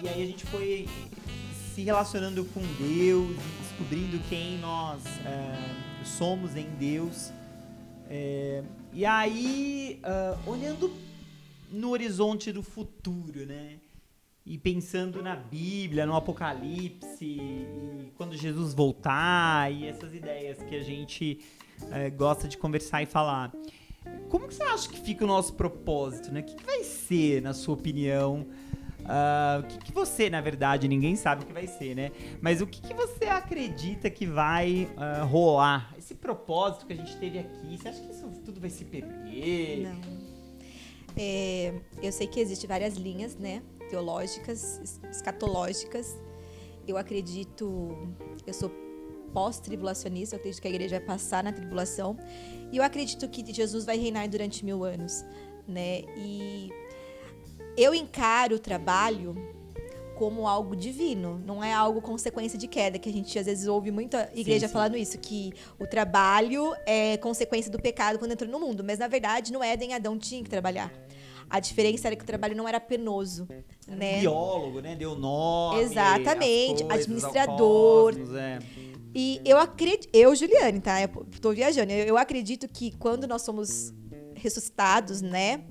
E aí a gente foi se relacionando com Deus, descobrindo quem nós somos em Deus. E aí, olhando no horizonte do futuro, né? E pensando na Bíblia, no Apocalipse, e quando Jesus voltar, e essas ideias que a gente gosta de conversar e falar. Como que você acha que fica o nosso propósito, né? O que vai ser, na sua opinião? O que você, na verdade, ninguém sabe o que vai ser, né? Mas o que você acredita que vai rolar? Esse propósito que a gente teve aqui, você acha que isso tudo vai se perder? Não. Eu sei que existem várias linhas, né? Teológicas, escatológicas. Eu sou pós-tribulacionista, eu acredito que a igreja vai passar na tribulação. E eu acredito que Jesus vai reinar durante 1000 anos, né? E eu encaro o trabalho como algo divino, não é algo consequência de queda, que a gente às vezes ouve muita igreja falando isso, que o trabalho é consequência do pecado quando entrou no mundo, mas na verdade no Éden Adão tinha que trabalhar. A diferença era que o trabalho não era penoso, né? Biólogo, né? Deu nome. Exatamente, coisas, administrador. Cosmos, E eu acredito, Juliane, tá? Eu tô viajando. Eu acredito que quando nós somos ressuscitados, né?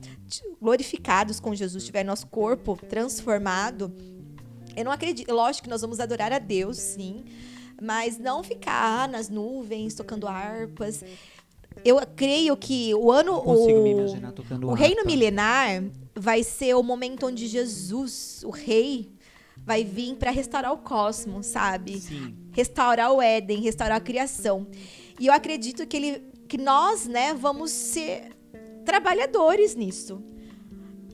Glorificados com Jesus, tiver nosso corpo transformado, eu não acredito. Lógico que nós vamos adorar a Deus, sim, mas não ficar nas nuvens tocando harpas. Eu creio que me imaginar tocando o reino milenar vai ser o momento onde Jesus, o rei, vai vir para restaurar o cosmos, sabe? Sim. Restaurar o Éden, restaurar a criação. E eu acredito que nós, né, vamos ser trabalhadores nisso.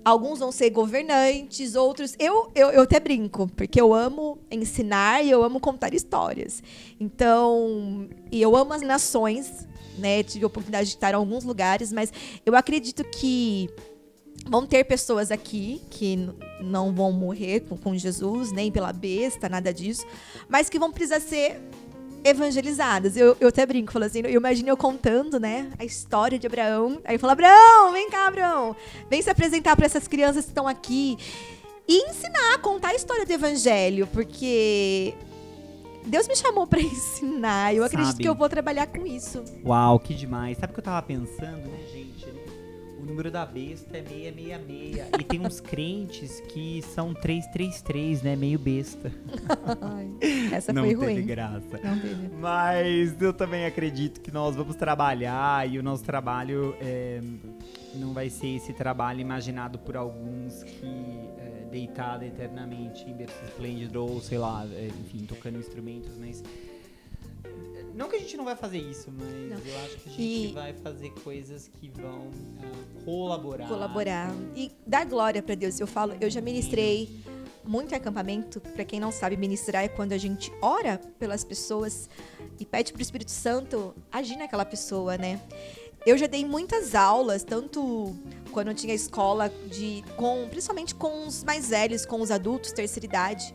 Alguns vão ser governantes, outros... Eu até brinco, porque eu amo ensinar e eu amo contar histórias. Então, e eu amo as nações, né? Tive a oportunidade de estar em alguns lugares, mas eu acredito que vão ter pessoas aqui que não vão morrer com Jesus, nem pela besta, nada disso, mas que vão precisar ser evangelizadas. Eu até brinco, falo assim, eu imagino eu contando, né, a história de Abraão. Aí eu falo, Abraão, vem cá, Abraão. Vem se apresentar para essas crianças que estão aqui. E ensinar, contar a história do evangelho, porque Deus me chamou para ensinar. Eu acredito que eu vou trabalhar com isso. Uau, que demais. Sabe o que eu tava pensando, né, gente? O número da besta é 666. E tem uns crentes que são 333, né? Meio besta. Essa foi ruim. Não teve graça. Não teve. Mas eu também acredito que nós vamos trabalhar e o nosso trabalho não vai ser esse trabalho imaginado por alguns que deitado eternamente em berço esplêndido ou, sei lá, enfim, tocando instrumentos, mas... Não que a gente não vai fazer isso, mas não. Eu acho que a gente vai fazer coisas que vão colaborar. E dar glória para Deus. Eu já ministrei muito acampamento. Para quem não sabe, ministrar é quando a gente ora pelas pessoas e pede pro Espírito Santo agir naquela pessoa, né? Eu já dei muitas aulas, tanto quando eu tinha escola, principalmente com os mais velhos, com os adultos, terceira idade,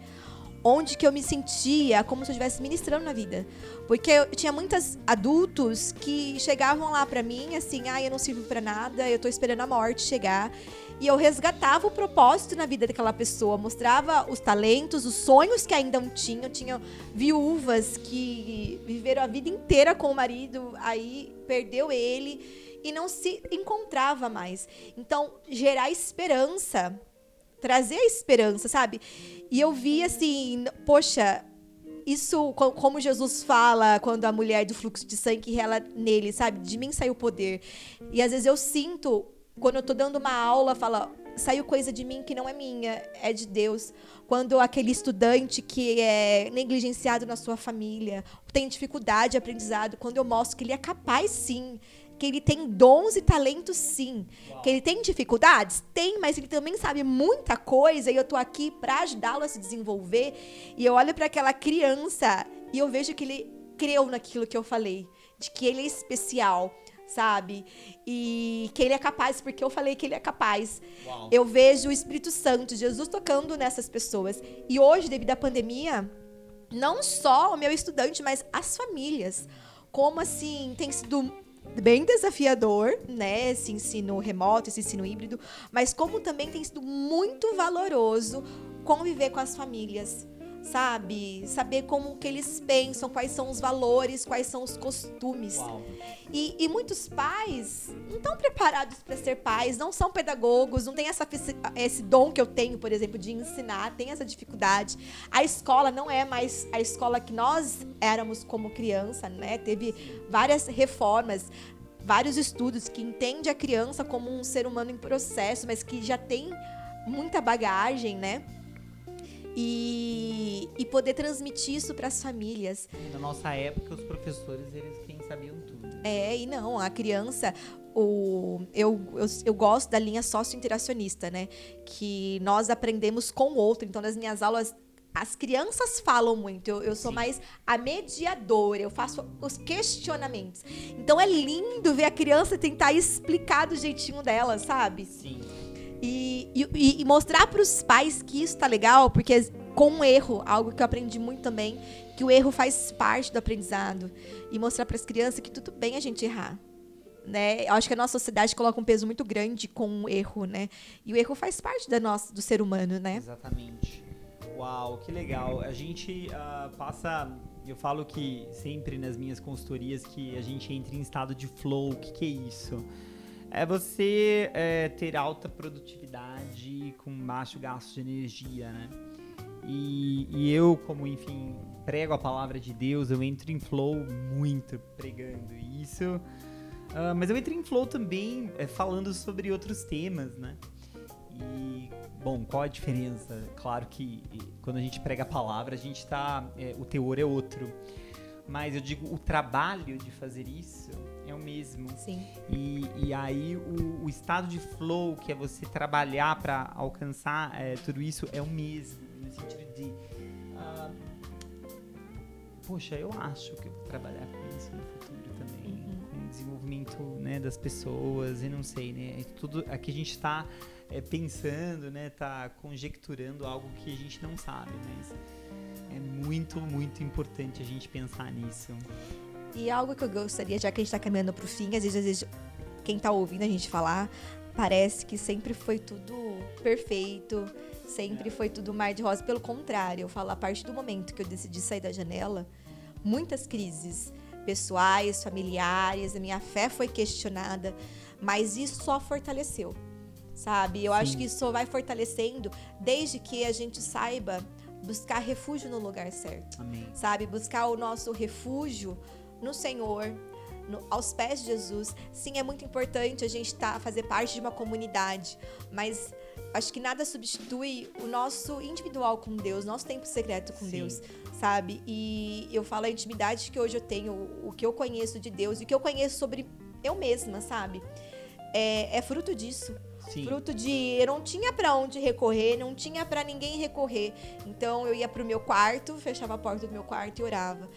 onde que eu me sentia como se eu estivesse ministrando na vida. Porque eu tinha muitos adultos que chegavam lá pra mim, assim, eu não sirvo pra nada, eu tô esperando a morte chegar. E eu resgatava o propósito na vida daquela pessoa, mostrava os talentos, os sonhos que ainda tinham. Tinha viúvas que viveram a vida inteira com o marido, aí perdeu ele e não se encontrava mais. Então, gerar esperança, trazer a esperança, sabe? E eu vi assim, poxa, isso, como Jesus fala quando a mulher do fluxo de sangue rela nele, sabe? De mim saiu o poder. E às vezes eu sinto, quando eu tô dando uma aula, fala, saiu coisa de mim que não é minha, é de Deus. Quando aquele estudante que é negligenciado na sua família, tem dificuldade de aprendizado, quando eu mostro que ele é capaz sim, que ele tem dons e talentos sim. Uau. Que ele tem dificuldades? Tem, mas ele também sabe muita coisa e eu tô aqui para ajudá-lo a se desenvolver. E eu olho para aquela criança e eu vejo que ele creu naquilo que eu falei, de que ele é especial, sabe? E que ele é capaz, porque eu falei que ele é capaz. Uau. Eu vejo o Espírito Santo, Jesus tocando nessas pessoas. E hoje, devido à pandemia, não só o meu estudante, mas as famílias. Como assim, tem sido bem desafiador, né, esse ensino remoto, esse ensino híbrido, mas como também tem sido muito valoroso conviver com as famílias, sabe? Saber como que eles pensam, quais são os valores, quais são os costumes. Uau. E muitos pais não estão preparados para ser pais, não são pedagogos, não tem esse dom que eu tenho, por exemplo, de ensinar, tem essa dificuldade. A escola não é mais a escola que nós éramos como criança, né? Teve várias reformas, vários estudos que entendem a criança como um ser humano em processo, mas que já tem muita bagagem, né? E poder transmitir isso para as famílias. Na nossa época, os professores, eles quem sabiam tudo. E não, a criança, eu gosto da linha sócio-interacionista, né? Que nós aprendemos com o outro. Então, nas minhas aulas, as crianças falam muito. Eu sou mais a mediadora, eu faço os questionamentos. Então, é lindo ver a criança tentar explicar do jeitinho dela, sabe? Sim. E mostrar para os pais que isso tá legal, porque com o erro, algo que eu aprendi muito também, que o erro faz parte do aprendizado. E mostrar para as crianças que tudo bem a gente errar. Né? Eu acho que a nossa sociedade coloca um peso muito grande com o erro, né? E o erro faz parte do ser humano, né? Exatamente. Uau, que legal. A gente passa... Eu falo que sempre nas minhas consultorias que a gente entra em estado de flow. O que é isso? É você ter alta produtividade com baixo gasto de energia, né? E eu, como, enfim, prego a palavra de Deus, eu entro em flow muito pregando isso. Mas eu entro em flow também falando sobre outros temas, né? E, bom, qual a diferença? Claro que quando a gente prega a palavra, a gente tá... o teor é outro. Mas eu digo, o trabalho de fazer isso é o mesmo. Sim. E aí o estado de flow, que é você trabalhar para alcançar tudo isso, é o mesmo. No sentido de... poxa, eu acho que eu vou trabalhar com isso no futuro também. Com o desenvolvimento, né, das pessoas, e não sei, né? Tudo aqui a gente está pensando, né? Tá conjecturando algo que a gente não sabe, mas é muito, muito importante a gente pensar nisso. E algo que eu gostaria, já que a gente tá caminhando pro fim, às vezes quem tá ouvindo a gente falar, parece que sempre foi tudo perfeito, sempre foi tudo mar de rosa. Pelo contrário, eu falo, a partir do momento que eu decidi sair da janela, muitas crises pessoais, familiares, a minha fé foi questionada, mas isso só fortaleceu, sabe? Eu acho que isso só vai fortalecendo desde que a gente saiba buscar refúgio no lugar certo. Amém. Sabe? Buscar o nosso refúgio no Senhor, aos pés de Jesus. Sim, é muito importante a gente fazer parte de uma comunidade, mas acho que nada substitui o nosso individual com Deus, nosso tempo secreto com Deus, sabe? E eu falo a intimidade que hoje eu tenho, o que eu conheço de Deus e o que eu conheço sobre eu mesma, sabe? É fruto disso. Sim. Fruto de... Eu não tinha pra onde recorrer, não tinha pra ninguém recorrer. Então, eu ia pro meu quarto, fechava a porta do meu quarto e orava.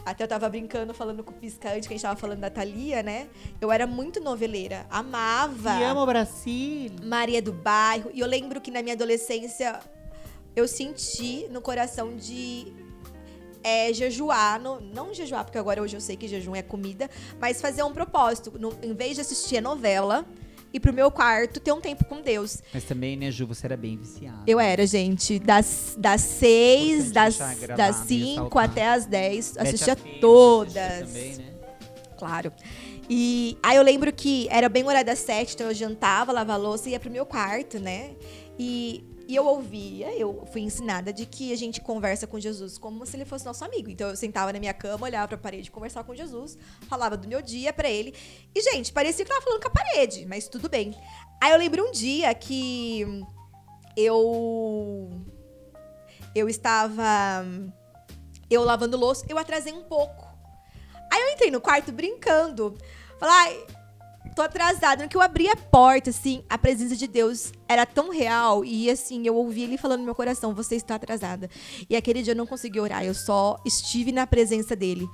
Até eu tava brincando, falando com o Pisca antes, que a gente tava falando da Thalia, né? Eu era muito noveleira, amava. Te amo, Brasil. Maria do Bairro. E eu lembro que na minha adolescência, eu senti no coração de... jejuar, não jejuar, porque agora hoje eu sei que jejum é comida, mas fazer um propósito, em vez de assistir a novela, ir pro meu quarto, ter um tempo com Deus. Mas também, né, Ju, você era bem viciada. Eu era, gente, das 6, das 5 até as 10, assistia todas. Também, né? Claro. E aí eu lembro que era bem horário das 7, então eu jantava, lavava a louça e ia pro meu quarto, né? E eu ouvia, eu fui ensinada de que a gente conversa com Jesus como se ele fosse nosso amigo. Então eu sentava na minha cama, olhava pra parede, conversava com Jesus, falava do meu dia pra ele. E, gente, parecia que eu tava falando com a parede, mas tudo bem. Aí eu lembro um dia que eu estava lavando louça, eu atrasei um pouco. Aí eu entrei no quarto brincando. Falei, tô atrasada. No que eu abri a porta, assim, a presença de Deus era tão real. E, assim, eu ouvi ele falando no meu coração, você está atrasada. E aquele dia eu não consegui orar, eu só estive na presença dele.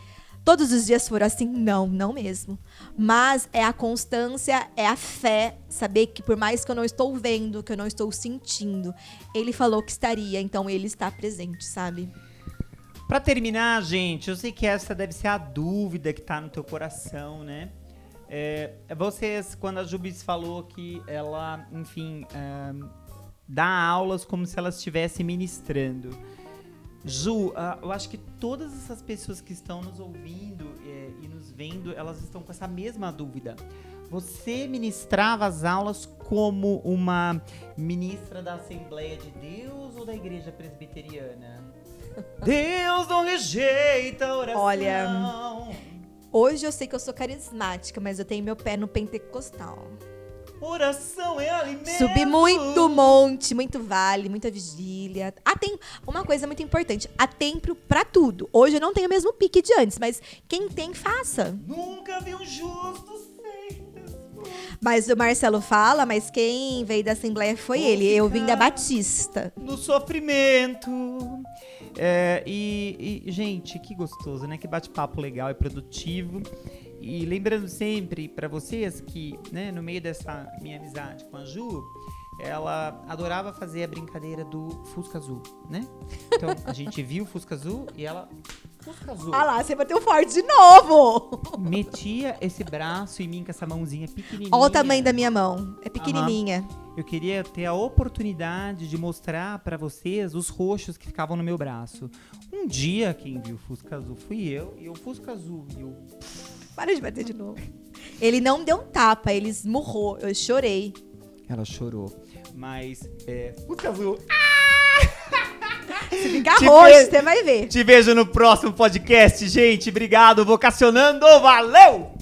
Todos os dias foram assim? Não mesmo. Mas é a constância, é a fé, saber que por mais que eu não estou vendo, que eu não estou sentindo, ele falou que estaria, então ele está presente, sabe? Pra terminar, gente, eu sei que essa deve ser a dúvida que tá no teu coração, né? Vocês, quando a Jubes falou que ela, enfim, dá aulas como se ela estivesse ministrando. Ju, eu acho que todas essas pessoas que estão nos ouvindo e nos vendo, elas estão com essa mesma dúvida. Você ministrava as aulas como uma ministra da Assembleia de Deus ou da Igreja Presbiteriana? Deus não rejeita a oração. Olha, hoje eu sei que eu sou carismática, mas eu tenho meu pé no pentecostal. Oração é alimento. Subi muito monte, muito vale, muita vigília. Tem uma coisa muito importante. Há tempo pra tudo. Hoje eu não tenho o mesmo pique de antes, mas quem tem, faça. Nunca vi um justo sem desculpa. Mas o Marcelo fala, mas quem veio da Assembleia foi ele. Eu vim da Batista. No sofrimento. Gente, que gostoso, né? Que bate-papo legal e produtivo. E lembrando sempre pra vocês que, né, no meio dessa minha amizade com a Ju, ela adorava fazer a brincadeira do Fusca Azul, né? Então, a gente viu o Fusca Azul e ela... Fusca Azul. Ah lá, você bateu forte de novo. Metia esse braço em mim com essa mãozinha pequenininha. Olha o tamanho da minha mão. É pequenininha. Eu queria ter a oportunidade de mostrar pra vocês os roxos que ficavam no meu braço. Um dia, quem viu o Fusca Azul fui eu, e o Fusca Azul viu... Para de bater de novo. Ele não deu um tapa, ele esmurrou. Eu chorei. Ela chorou. Mas, Fusca Azul... Se ficar roxo, você vai ver. Te vejo no próximo podcast, gente. Obrigado, Vocacionando. Valeu!